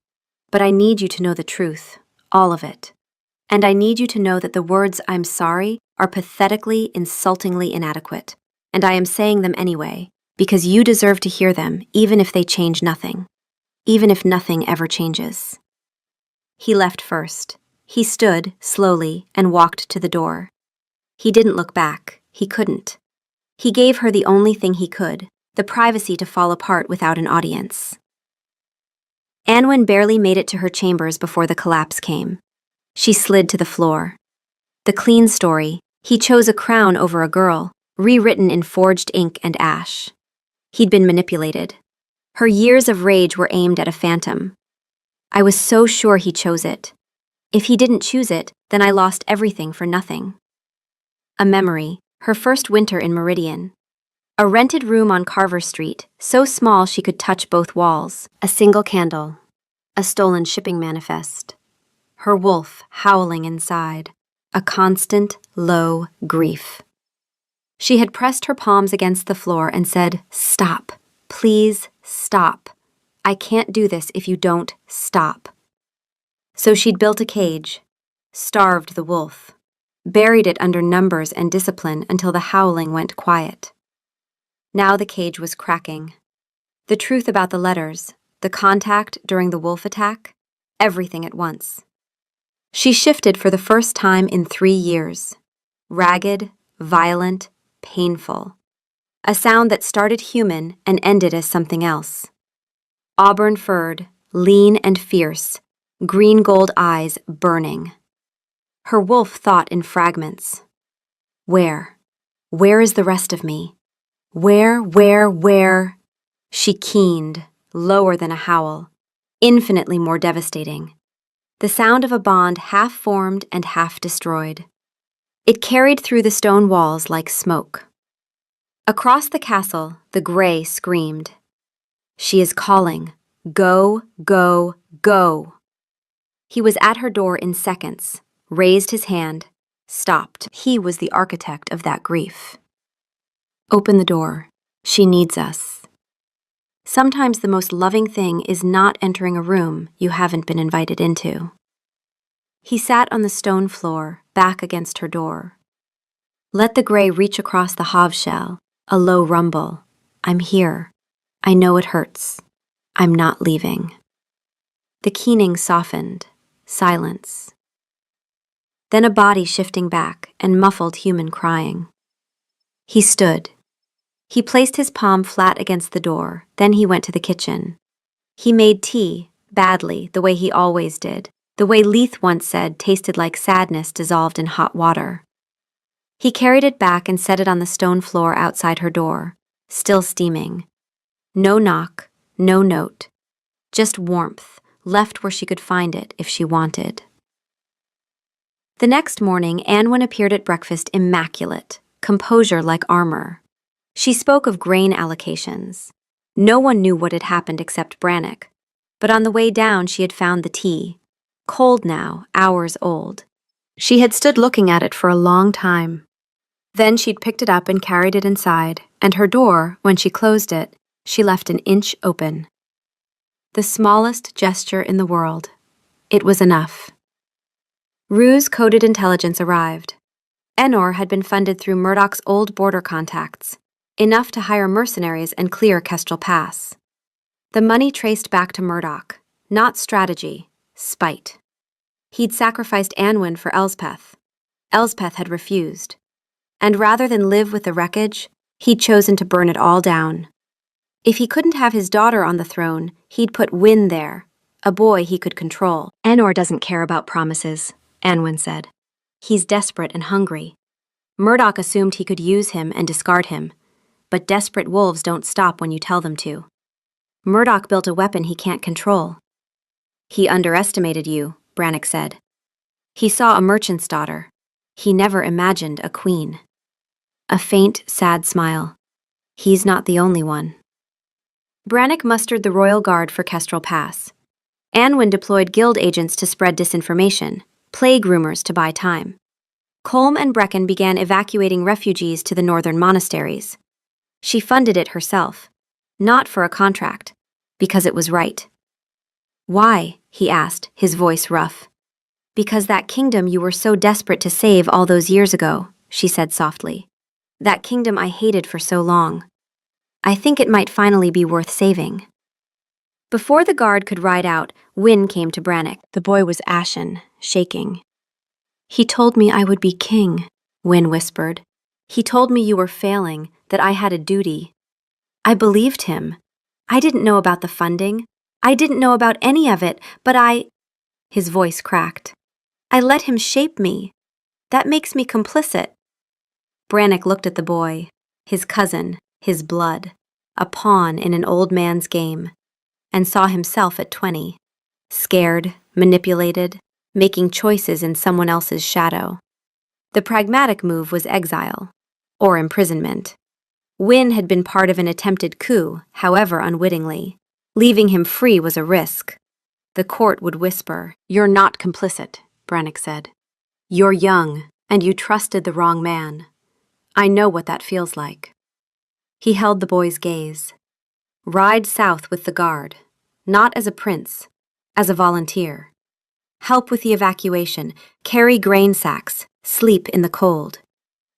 But I need you to know the truth, all of it. And I need you to know that the words 'I'm sorry' are pathetically, insultingly inadequate. And I am saying them anyway, because you deserve to hear them even if they change nothing. Even if nothing ever changes." He left first. He stood, slowly, and walked to the door. He didn't look back. He couldn't. He gave her the only thing he could, the privacy to fall apart without an audience. Anwen barely made it to her chambers before the collapse came. She slid to the floor. The clean story: he chose a crown over a girl, rewritten in forged ink and ash. He'd been manipulated. Her years of rage were aimed at a phantom. I was so sure he chose it. If he didn't choose it, then I lost everything for nothing. A memory, her first winter in Meridian. A rented room on Carver Street, so small she could touch both walls. A single candle. A stolen shipping manifest. Her wolf howling inside. A constant, low grief. She had pressed her palms against the floor and said, "Stop. Please stop. I can't do this if you don't stop." So she'd built a cage, starved the wolf, buried it under numbers and discipline until the howling went quiet. Now the cage was cracking. The truth about the letters, the contact during the wolf attack, everything at once. She shifted for the first time in 3 years. Ragged, violent, painful. A sound that started human and ended as something else. Auburn-furred, lean and fierce, green-gold eyes burning. Her wolf thought in fragments. Where? Where is the rest of me? Where? She keened, lower than a howl, infinitely more devastating. The sound of a bond half formed and half destroyed. It carried through the stone walls like smoke. Across the castle, the gray screamed. She is calling. Go, go, go. He was at her door in seconds, raised his hand, stopped. He was the architect of that grief. Open the door. She needs us. Sometimes the most loving thing is not entering a room you haven't been invited into. He sat on the stone floor, back against her door. Let the gray reach across the hobshell, a low rumble. I'm here. I know it hurts. I'm not leaving. The keening softened. Silence. Then a body shifting back and muffled human crying. He stood. He placed his palm flat against the door, then he went to the kitchen. He made tea, badly, the way he always did, the way Leith once said tasted like sadness dissolved in hot water. He carried it back and set it on the stone floor outside her door, still steaming. No knock, no note, just warmth, left where she could find it if she wanted. The next morning, Anwen appeared at breakfast immaculate, composure like armor. She spoke of grain allocations. No one knew what had happened except Brannock, but on the way down she had found the tea, cold now, hours old. She had stood looking at it for a long time. Then she'd picked it up and carried it inside, and her door, when she closed it, she left an inch open. The smallest gesture in the world. It was enough. Ruse-coded intelligence arrived. Enor had been funded through Murdoch's old border contacts, enough to hire mercenaries and clear Kestrel Pass. The money traced back to Murdoch, not strategy, spite. He'd sacrificed Anwen for Elspeth. Elspeth had refused. And rather than live with the wreckage, He'd chosen to burn it all down. If he couldn't have his daughter on the throne, he'd put Wyn there, a boy he could control. Anor doesn't care about promises, Anwin said. He's desperate and hungry. Murdoch assumed he could use him and discard him, but desperate wolves don't stop when you tell them to. Murdoch built a weapon he can't control. He underestimated you, Brannock said. He saw a merchant's daughter. He never imagined a queen. A faint, sad smile. He's not the only one. Brannock mustered the royal guard for Kestrel Pass. Anwin deployed guild agents to spread disinformation, plague rumors to buy time. Colm and Brecken began evacuating refugees to the northern monasteries. She funded it herself, not for a contract, because it was right. Why? He asked, his voice rough. Because that kingdom you were so desperate to save all those years ago, she said softly. That kingdom I hated for so long. I think it might finally be worth saving. Before the guard could ride out, Wyn came to Brannock. The boy was ashen, shaking. He told me I would be king, Wyn whispered. He told me you were failing, that I had a duty. I believed him. I didn't know about the funding. I didn't know about any of it, but His voice cracked. I let him shape me. That makes me complicit. Brannock looked at the boy, his cousin, his blood, a pawn in an old man's game, and saw himself at 20, scared, manipulated, making choices in someone else's shadow. The pragmatic move was exile, or imprisonment. Wyn had been part of an attempted coup, however unwittingly. Leaving him free was a risk. The court would whisper, "You're not complicit," Brannock said. "You're young, and you trusted the wrong man. I know what that feels like." He held the boy's gaze. Ride south with the guard, not as a prince, as a volunteer. Help with the evacuation, carry grain sacks, sleep in the cold.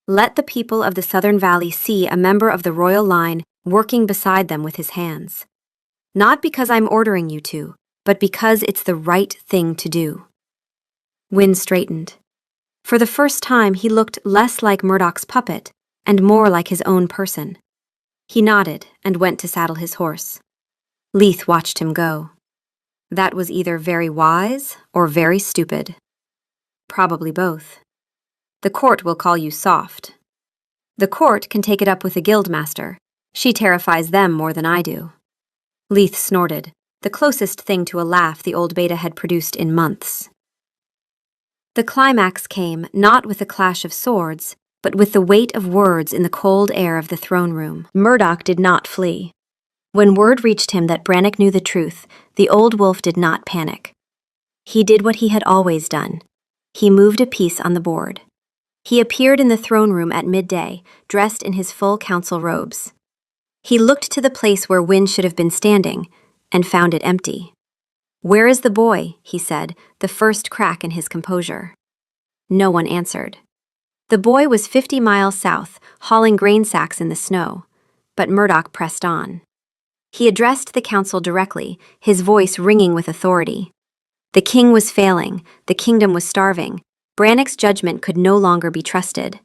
Let the people of the Southern Valley see a member of the royal line working beside them with his hands. Not because I'm ordering you to, but because it's the right thing to do. Wyn straightened. For the first time, he looked less like Murdoch's puppet and more like his own person. He nodded and went to saddle his horse. Leith watched him go. That was either very wise or very stupid. Probably both. The court will call you soft. The court can take it up with the guildmaster. She terrifies them more than I do. Leith snorted, the closest thing to a laugh the old beta had produced in months. The climax came not with a clash of swords, but with the weight of words in the cold air of the throne room. Murdoch did not flee. When word reached him that Brannock knew the truth, the old wolf did not panic. He did what he had always done. He moved a piece on the board. He appeared in the throne room at midday, dressed in his full council robes. He looked to the place where Wyn should have been standing, and found it empty. "Where is the boy?" he said, the first crack in his composure. No one answered. The boy was 50 miles south, hauling grain sacks in the snow, but Murdoch pressed on. He addressed the council directly, his voice ringing with authority. The king was failing, the kingdom was starving. Brannock's judgment could no longer be trusted.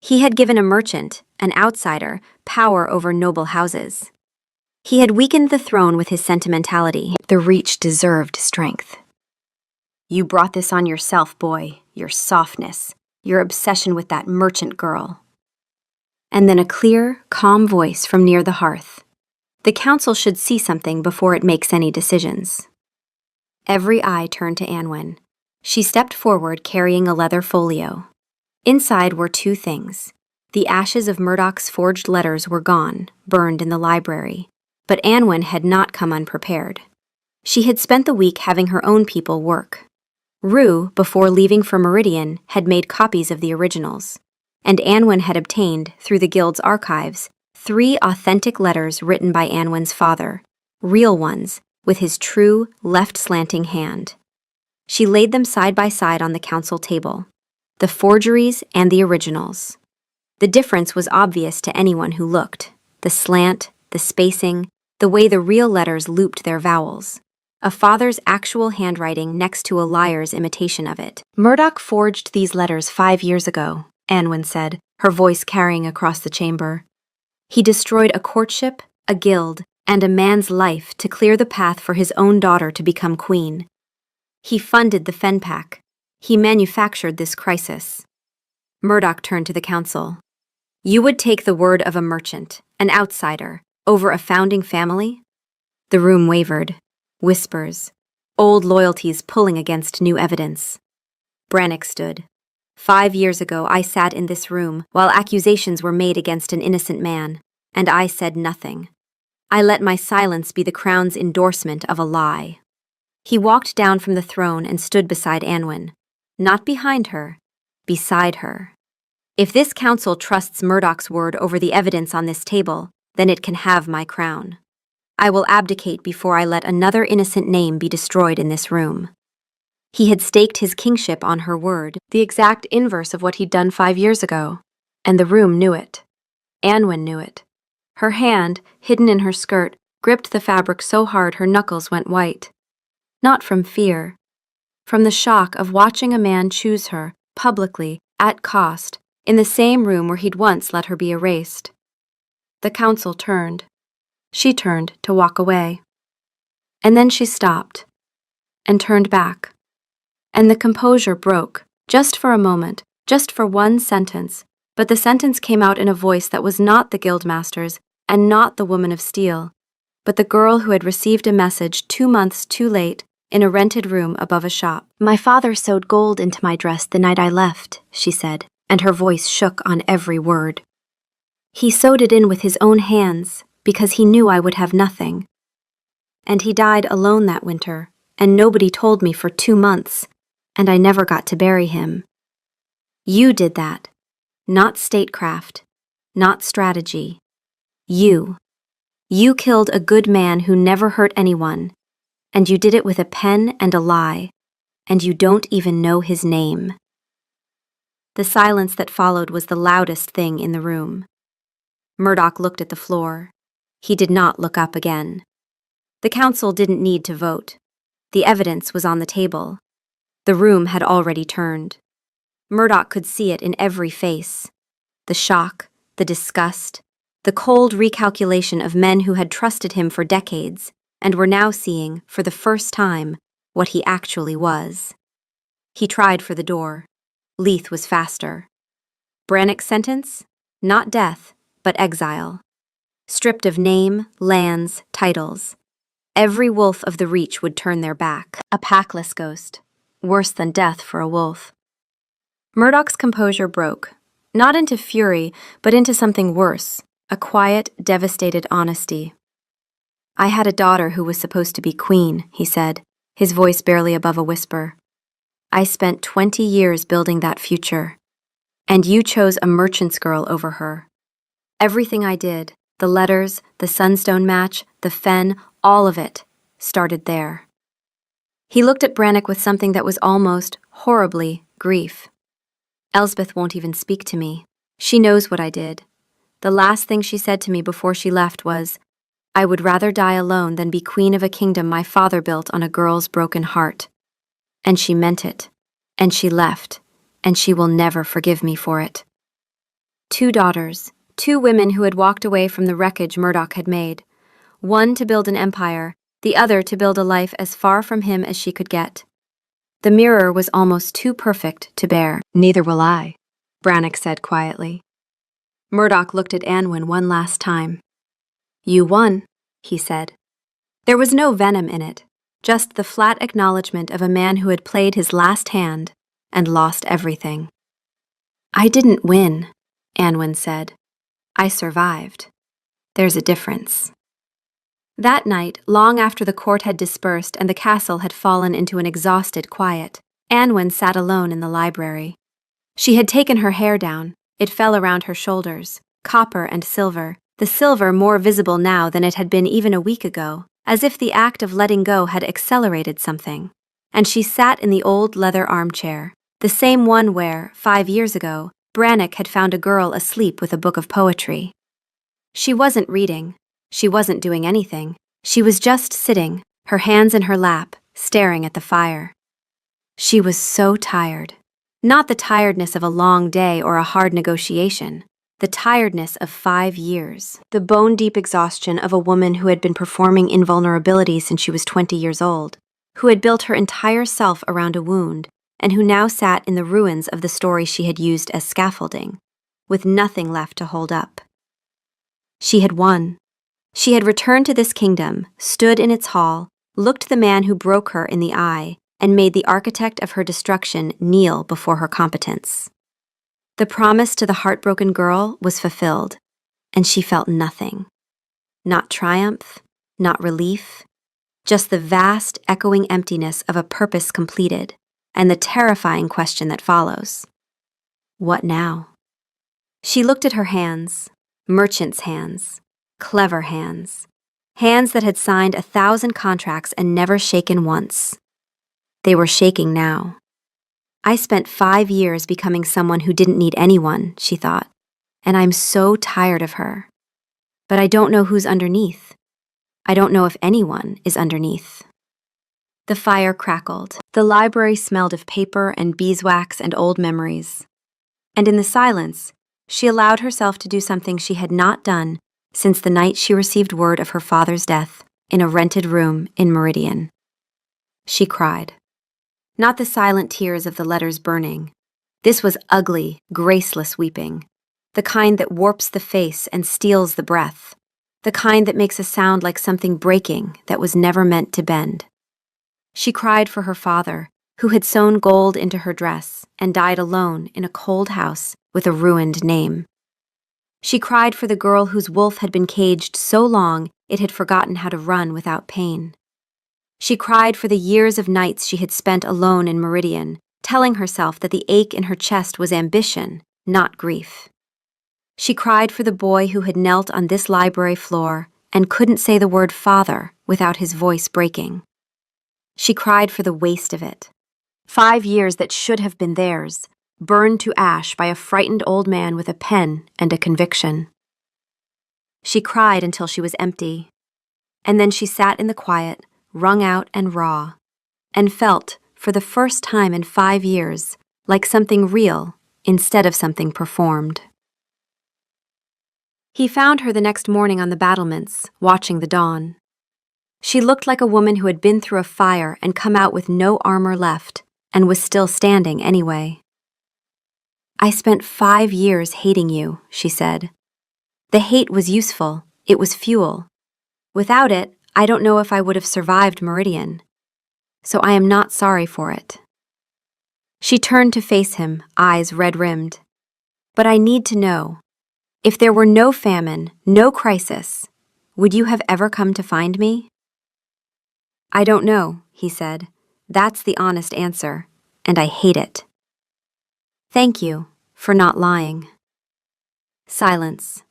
He had given a merchant, an outsider, power over noble houses. He had weakened the throne with his sentimentality. The Reach deserved strength. "You brought this on yourself, boy, your softness, your obsession with that merchant girl." And then a clear, calm voice from near the hearth. The council should see something before it makes any decisions. Every eye turned to Anwin. She stepped forward carrying a leather folio. Inside were two things. The ashes of Murdoch's forged letters were gone, burned in the library. But Anwin had not come unprepared. She had spent the week having her own people work. Rue, before leaving for Meridian, had made copies of the originals. And Anwin had obtained, through the guild's archives, 3 authentic letters written by Anwin's father, real ones, with his true, left-slanting hand. She laid them side by side on the council table, the forgeries and the originals. The difference was obvious to anyone who looked, the slant, the spacing, the way the real letters looped their vowels. A father's actual handwriting next to a liar's imitation of it. "Murdoch forged these letters 5 years ago," Anwin said, her voice carrying across the chamber. He destroyed a courtship, a guild, and a man's life to clear the path for his own daughter to become queen. He funded the Fenpack. He manufactured this crisis. Murdoch turned to the council. You would take the word of a merchant, an outsider, over a founding family? The room wavered. Whispers. Old loyalties pulling against new evidence. Brannock stood. 5 years ago, I sat in this room while accusations were made against an innocent man, and I said nothing. I let my silence be the crown's endorsement of a lie. He walked down from the throne and stood beside Anwen. Not behind her, beside her. If this council trusts Murdoch's word over the evidence on this table, then it can have my crown. I will abdicate before I let another innocent name be destroyed in this room. He had staked his kingship on her word, the exact inverse of what he'd done 5 years ago. And the room knew it. Anwen knew it. Her hand, hidden in her skirt, gripped the fabric so hard her knuckles went white. Not from fear. From the shock of watching a man choose her, publicly, at cost, in the same room where he'd once let her be erased. The council turned. She turned to walk away. And then she stopped. And turned back. And the composure broke, just for a moment, just for one sentence, but the sentence came out in a voice that was not the guildmaster's and not the woman of steel, but the girl who had received a message 2 months too late in a rented room above a shop. My father sewed gold into my dress the night I left, she said, and her voice shook on every word. He sewed it in with his own hands because he knew I would have nothing. And he died alone that winter, and nobody told me for 2 months. And I never got to bury him. You did that. Not statecraft. Not strategy. You. You killed a good man who never hurt anyone. And you did it with a pen and a lie. And you don't even know his name. The silence that followed was the loudest thing in the room. Murdoch looked at the floor. He did not look up again. The council didn't need to vote. The evidence was on the table. The room had already turned. Murdoch could see it in every face. The shock, the disgust, the cold recalculation of men who had trusted him for decades and were now seeing, for the first time, what he actually was. He tried for the door. Leith was faster. Brannock's sentence? Not death, but exile. Stripped of name, lands, titles. Every wolf of the Reach would turn their back. A packless ghost. Worse than death for a wolf. Murdoch's composure broke, not into fury, but into something worse, a quiet, devastated honesty. I had a daughter who was supposed to be queen, he said, his voice barely above a whisper. I spent 20 years building that future, and you chose a merchant's girl over her. Everything I did, the letters, the Sunstone match, the fen, all of it, started there. He looked at Brannock with something that was almost, horribly, grief. Elsbeth won't even speak to me. She knows what I did. The last thing she said to me before she left was, I would rather die alone than be queen of a kingdom my father built on a girl's broken heart. And she meant it. And she left. And she will never forgive me for it. 2 daughters, 2 women who had walked away from the wreckage Murdoch had made. One to build an empire, the other to build a life as far from him as she could get. The mirror was almost too perfect to bear. Neither will I, Brannock said quietly. Murdoch looked at Anwen one last time. You won, he said. There was no venom in it, just the flat acknowledgement of a man who had played his last hand and lost everything. I didn't win, Anwen said. I survived. There's a difference. That night, long after the court had dispersed and the castle had fallen into an exhausted quiet, Anwen sat alone in the library. She had taken her hair down. It fell around her shoulders, copper and silver, the silver more visible now than it had been even a week ago, as if the act of letting go had accelerated something. And she sat in the old leather armchair, the same one where, 5 years ago, Brannock had found a girl asleep with a book of poetry. She wasn't reading. She wasn't doing anything. She was just sitting, her hands in her lap, staring at the fire. She was so tired. Not the tiredness of a long day or a hard negotiation, The tiredness of 5 years. The bone-deep exhaustion of a woman who had been performing invulnerability since she was 20 years old, who had built her entire self around a wound, and who now sat in the ruins of the story she had used as scaffolding, with nothing left to hold up. She had won. She had returned to this kingdom, stood in its hall, looked the man who broke her in the eye, and made the architect of her destruction kneel before her competence. The promise to the heartbroken girl was fulfilled, and she felt nothing. Not triumph, not relief, just the vast, echoing emptiness of a purpose completed, and the terrifying question that follows. What now? She looked at her hands, merchant's hands, clever hands, hands that had signed 1,000 contracts and never shaken once. They were shaking now. I spent 5 years becoming someone who didn't need anyone, she thought, and I'm so tired of her. But I don't know who's underneath. I don't know if anyone is underneath. The fire crackled. The library smelled of paper and beeswax and old memories. And in the silence, she allowed herself to do something she had not done since the night she received word of her father's death in a rented room in Meridian. She cried. Not the silent tears of the letters burning. This was ugly, graceless weeping, the kind that warps the face and steals the breath, the kind that makes a sound like something breaking that was never meant to bend. She cried for her father, who had sewn gold into her dress and died alone in a cold house with a ruined name. She cried for the girl whose wolf had been caged so long it had forgotten how to run without pain. She cried for the years of nights she had spent alone in Meridian, telling herself that the ache in her chest was ambition, not grief. She cried for the boy who had knelt on this library floor and couldn't say the word father without his voice breaking. She cried for the waste of it. 5 years that should have been theirs, burned to ash by a frightened old man with a pen and a conviction. She cried until she was empty, and then she sat in the quiet, wrung out and raw, and felt, for the first time in 5 years, like something real instead of something performed. He found her the next morning on the battlements, watching the dawn. She looked like a woman who had been through a fire and come out with no armor left, and was still standing anyway. I spent 5 years hating you, she said. The hate was useful, it was fuel. Without it, I don't know if I would have survived Meridian. So I am not sorry for it. She turned to face him, eyes red-rimmed. But I need to know. If there were no famine, no crisis, would you have ever come to find me? I don't know, he said. That's the honest answer, and I hate it. Thank you for not lying. Silence.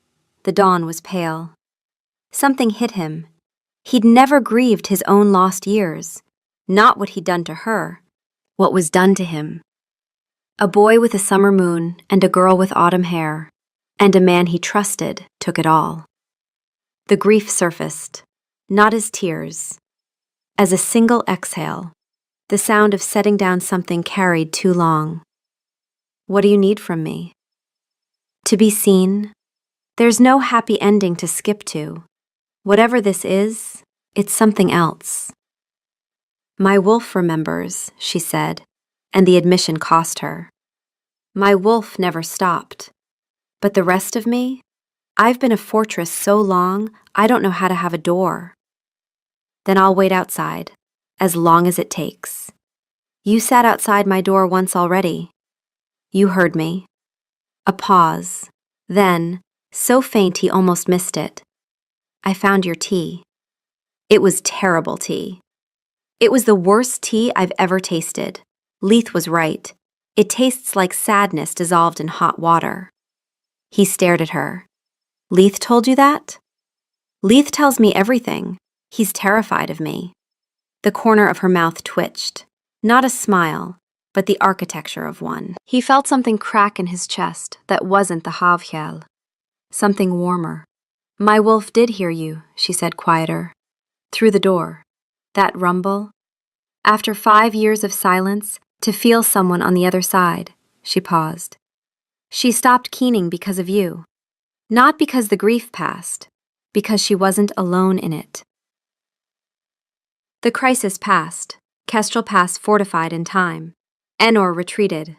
The dawn was pale. Something hit him. He'd never grieved his own lost years, not what he'd done to her, what was done to him. A boy with a summer moon and a girl with autumn hair, and a man he trusted took it all. The grief surfaced, not as tears, as a single exhale, the sound of setting down something carried too long. What do you need from me? To be seen? There's no happy ending to skip to. Whatever this is, it's something else. My wolf remembers, she said, and the admission cost her. My wolf never stopped. But the rest of me? I've been a fortress so long, I don't know how to have a door. Then I'll wait outside, as long as it takes. You sat outside my door once already. You heard me. A pause. Then, so faint he almost missed it. I found your tea. It was terrible tea. It was the worst tea I've ever tasted. Leith was right. It tastes like sadness dissolved in hot water. He stared at her. Leith told you that? Leith tells me everything. He's terrified of me. The corner of her mouth twitched. Not a smile, but the architecture of one. He felt something crack in his chest that wasn't the Havhjel. Something warmer. My wolf did hear you, she said quieter. Through the door. That rumble. After 5 years of silence, to feel someone on the other side, she paused. She stopped keening because of you. Not because the grief passed, because she wasn't alone in it. The crisis passed, Kestrel Pass fortified in time. Enor retreated.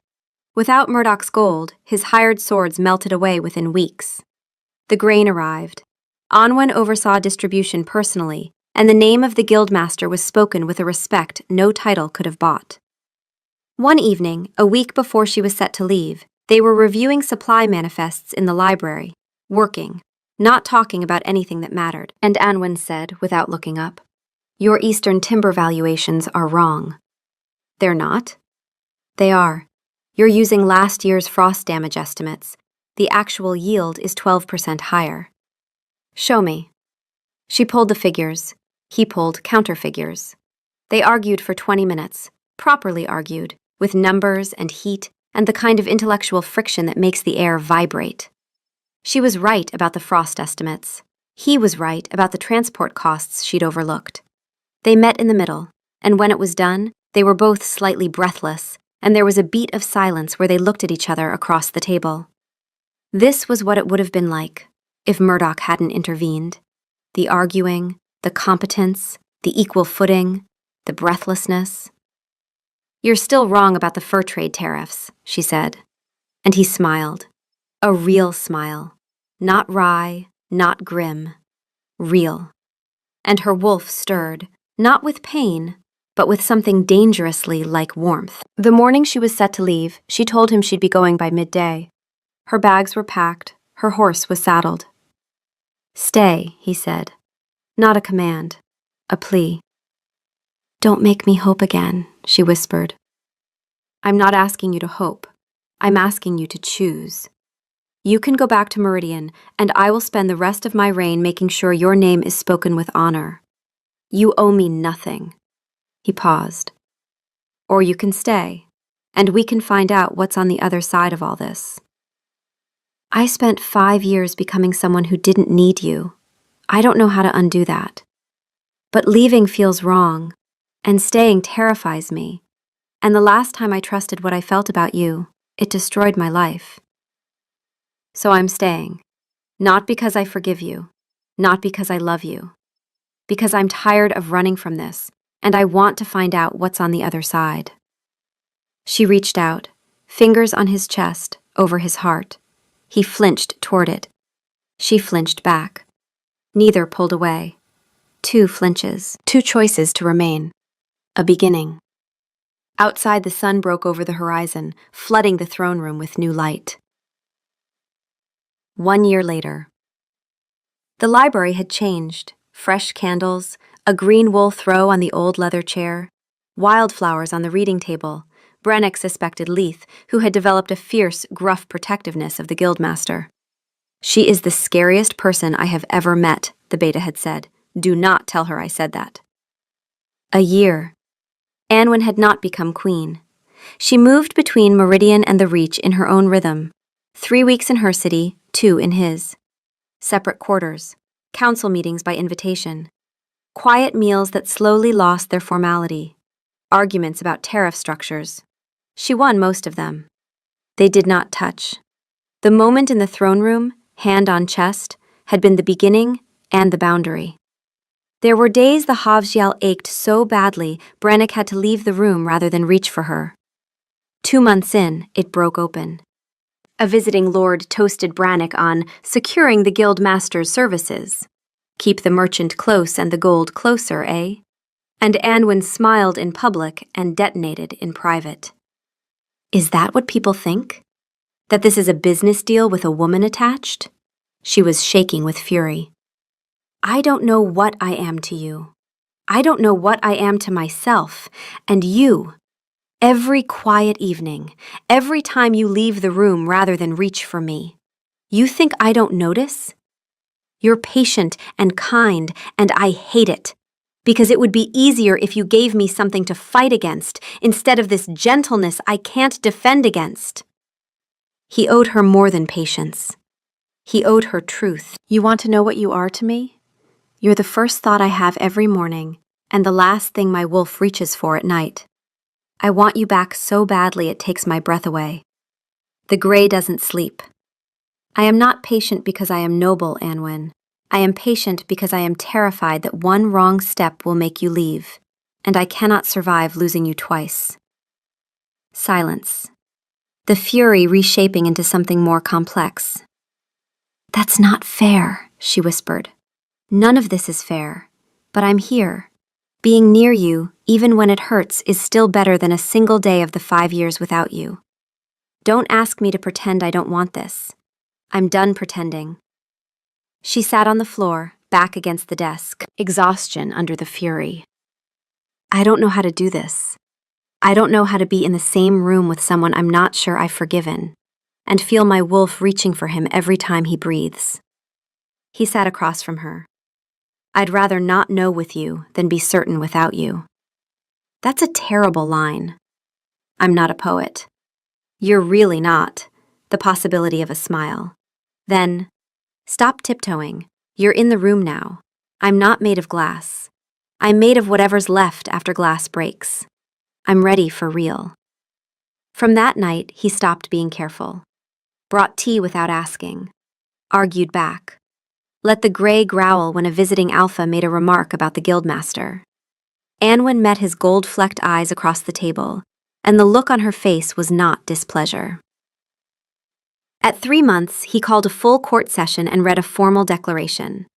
Without Murdoch's gold, his hired swords melted away within weeks. The grain arrived. Anwen oversaw distribution personally, and the name of the guildmaster was spoken with a respect no title could have bought. One evening, a week before she was set to leave, they were reviewing supply manifests in the library, working, not talking about anything that mattered, and Anwen said, without looking up, "Your eastern timber valuations are wrong." "They're not?" "They are. You're using last year's frost damage estimates. The actual yield is 12% higher." "Show me." She pulled the figures. He pulled counter-figures. They argued for 20 minutes, properly argued, with numbers and heat and the kind of intellectual friction that makes the air vibrate. She was right about the frost estimates. He was right about the transport costs she'd overlooked. They met in the middle, and when it was done, they were both slightly breathless, and there was a beat of silence where they looked at each other across the table. This was what it would have been like if Murdoch hadn't intervened. The arguing, the competence, the equal footing, the breathlessness. "You're still wrong about the fur trade tariffs," she said. And he smiled. A real smile. Not wry, not grim. Real. And her wolf stirred, not with pain, but with something dangerously like warmth. The morning she was set to leave, she told him she'd be going by midday. Her bags were packed, her horse was saddled. "Stay," he said. Not a command, a plea. "Don't make me hope again," she whispered. "I'm not asking you to hope. I'm asking you to choose. You can go back to Meridian, and I will spend the rest of my reign making sure your name is spoken with honor. You owe me nothing." He paused. "Or you can stay, and we can find out what's on the other side of all this. I spent 5 years becoming someone who didn't need you. I don't know how to undo that. But leaving feels wrong, and staying terrifies me. And the last time I trusted what I felt about you, it destroyed my life. So I'm staying, not because I forgive you, not because I love you, because I'm tired of running from this, and I want to find out what's on the other side." She reached out, fingers on his chest, over his heart. He flinched toward it. She flinched back. Neither pulled away. 2 flinches, 2 choices to remain. A beginning. Outside, the sun broke over the horizon, flooding the throne room with new light. 1 year later. The library had changed. Fresh candles, a green wool throw on the old leather chair, wildflowers on the reading table. Brennick suspected Leith, who had developed a fierce, gruff protectiveness of the guildmaster. "She is the scariest person I have ever met," the beta had said. "Do not tell her I said that." A year. Anwen had not become queen. She moved between Meridian and the Reach in her own rhythm. 3 weeks in her city, 2 in his. Separate quarters, council meetings by invitation, quiet meals that slowly lost their formality, arguments about tariff structures. She won most of them. They did not touch. The moment in the throne room, hand on chest, had been the beginning and the boundary. There were days the Havsjell ached so badly, Brennick had to leave the room rather than reach for her. 2 months in, it broke open. A visiting lord toasted Brannick on securing the guildmaster's services. Keep the merchant close and the gold closer, eh? And Anwen smiled in public and detonated in private. Is that what people think? That this is a business deal with a woman attached? She was shaking with fury. I don't know what I am to you. I don't know what I am to myself. And you, every quiet evening, every time you leave the room rather than reach for me, you think I don't notice? You're patient and kind, and I hate it, because it would be easier if you gave me something to fight against instead of this gentleness I can't defend against. He owed her more than patience. He owed her truth. You want to know what you are to me? You're the first thought I have every morning, and the last thing my wolf reaches for at night. I want you back so badly it takes my breath away. The gray doesn't sleep. I am not patient because I am noble, Anwen. I am patient because I am terrified that one wrong step will make you leave, and I cannot survive losing you twice. Silence. The fury reshaping into something more complex. That's not fair, she whispered. None of this is fair, but I'm here. Being near you, even when it hurts, is still better than a single day of the 5 years without you. Don't ask me to pretend I don't want this. I'm done pretending. She sat on the floor, back against the desk, exhaustion under the fury. I don't know how to do this. I don't know how to be in the same room with someone I'm not sure I've forgiven, and feel my wolf reaching for him every time he breathes. He sat across from her. I'd rather not know with you than be certain without you. That's a terrible line. I'm not a poet. You're really not. The possibility of a smile. Then, stop tiptoeing. You're in the room now. I'm not made of glass. I'm made of whatever's left after glass breaks. I'm ready for real. From that night, he stopped being careful. Brought tea without asking. Argued back. Let the gray growl when a visiting alpha made a remark about the guildmaster. Anwen met his gold-flecked eyes across the table, and the look on her face was not displeasure. At 3 months, he called a full court session and read a formal declaration.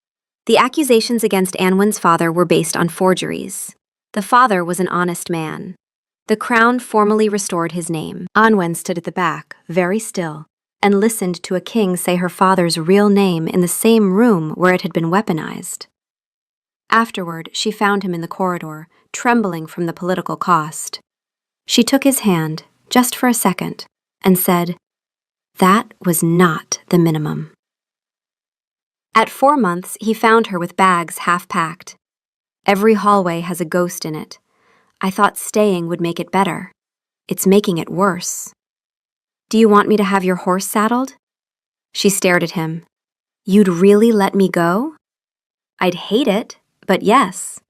The accusations against Anwen's father were based on forgeries. The father was an honest man. The crown formally restored his name. Anwen stood at the back, very still, and listened to a king say her father's real name in the same room where it had been weaponized. Afterward, she found him in the corridor, trembling from the political cost. She took his hand, just for a second, and said, "That was not the minimum." At 4 months, he found her with bags half-packed. Every hallway has a ghost in it. I thought staying would make it better. It's making it worse. Do you want me to have your horse saddled? She stared at him. You'd really let me go? I'd hate it, but yes.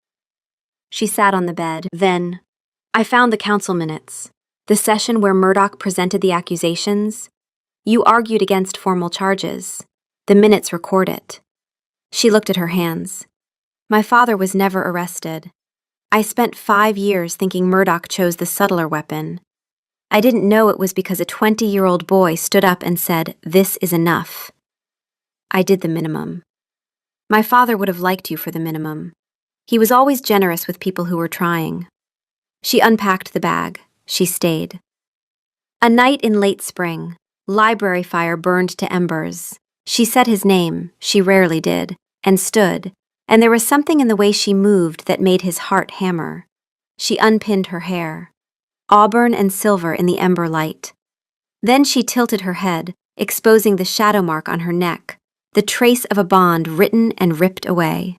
She sat on the bed. Then, I found the council minutes, the session where Murdoch presented the accusations. You argued against formal charges. The minutes record it. She looked at her hands. My father was never arrested. I spent 5 years thinking Murdoch chose the subtler weapon. I didn't know it was because a 20-year-old boy stood up and said, "This is enough." I did the minimum. My father would have liked you for the minimum. He was always generous with people who were trying. She unpacked the bag. She stayed. A night in late spring, library fire burned to embers. She said his name, she rarely did, and stood, and there was something in the way she moved that made his heart hammer. She unpinned her hair. Auburn and silver in the ember light. Then she tilted her head, exposing the shadow mark on her neck, the trace of a bond written and ripped away.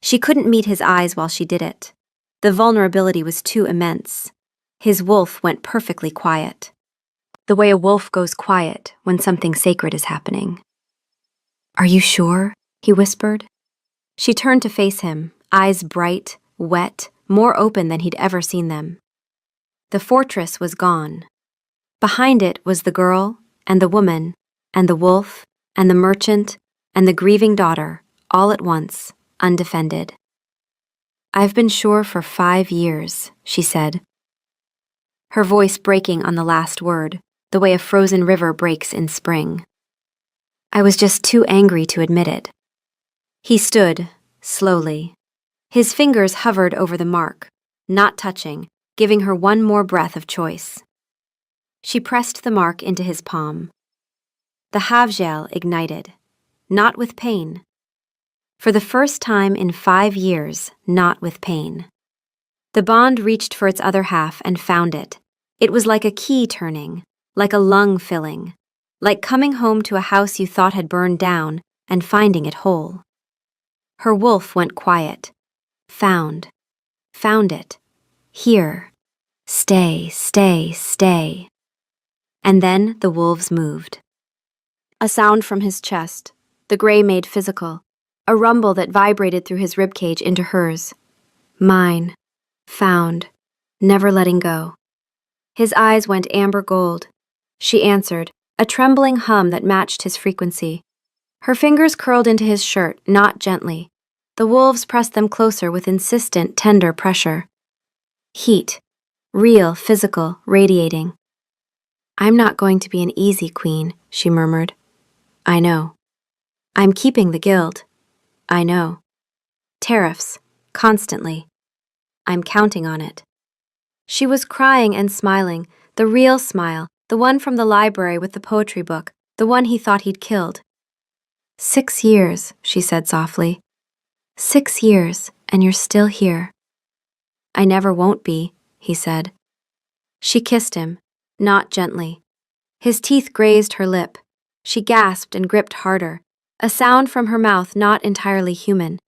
She couldn't meet his eyes while she did it. The vulnerability was too immense. His wolf went perfectly quiet. The way a wolf goes quiet when something sacred is happening. Are you sure? He whispered. She turned to face him, eyes bright, wet, more open than he'd ever seen them. The fortress was gone. Behind it was the girl, and the woman, and the wolf, and the merchant, and the grieving daughter, all at once, undefended. I've been sure for 5 years, she said. Her voice breaking on the last word, the way a frozen river breaks in spring. I was just too angry to admit it. He stood, slowly. His fingers hovered over the mark, not touching, giving her one more breath of choice. She pressed the mark into his palm. The Havgel ignited, not with pain. For the first time in 5 years, not with pain. The bond reached for its other half and found it. It was like a key turning, like a lung filling, like coming home to a house you thought had burned down and finding it whole. Her wolf went quiet. Found it. Here. Stay, stay, stay. And then the wolves moved. A sound from his chest, the gray made physical, a rumble that vibrated through his ribcage into hers. Mine. Found. Never letting go. His eyes went amber gold. She answered, a trembling hum that matched his frequency. Her fingers curled into his shirt, not gently. The wolves pressed them closer with insistent, tender pressure. Heat. Real, physical, radiating. "I'm not going to be an easy queen," she murmured. "I know. I'm keeping the guild. I know. Tariffs. Constantly. I'm counting on it." She was crying and smiling, the real smile, the one from the library with the poetry book, the one he thought he'd killed. 6 years, she said softly. 6 years, and you're still here. "I never won't be," he said. She kissed him, not gently. His teeth grazed her lip. She gasped and gripped harder, a sound from her mouth not entirely human.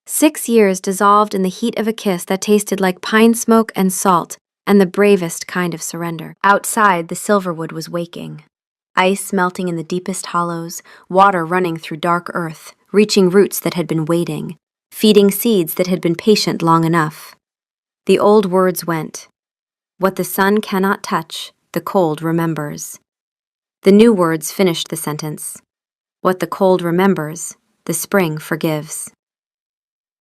6 years dissolved in the heat of a kiss that tasted like pine smoke and salt, and the bravest kind of surrender. Outside, the Silverwood was waking. Ice melting in the deepest hollows, water running through dark earth, reaching roots that had been waiting, feeding seeds that had been patient long enough. The old words went, "What the sun cannot touch, the cold remembers." The new words finished the sentence, "What the cold remembers, the spring forgives."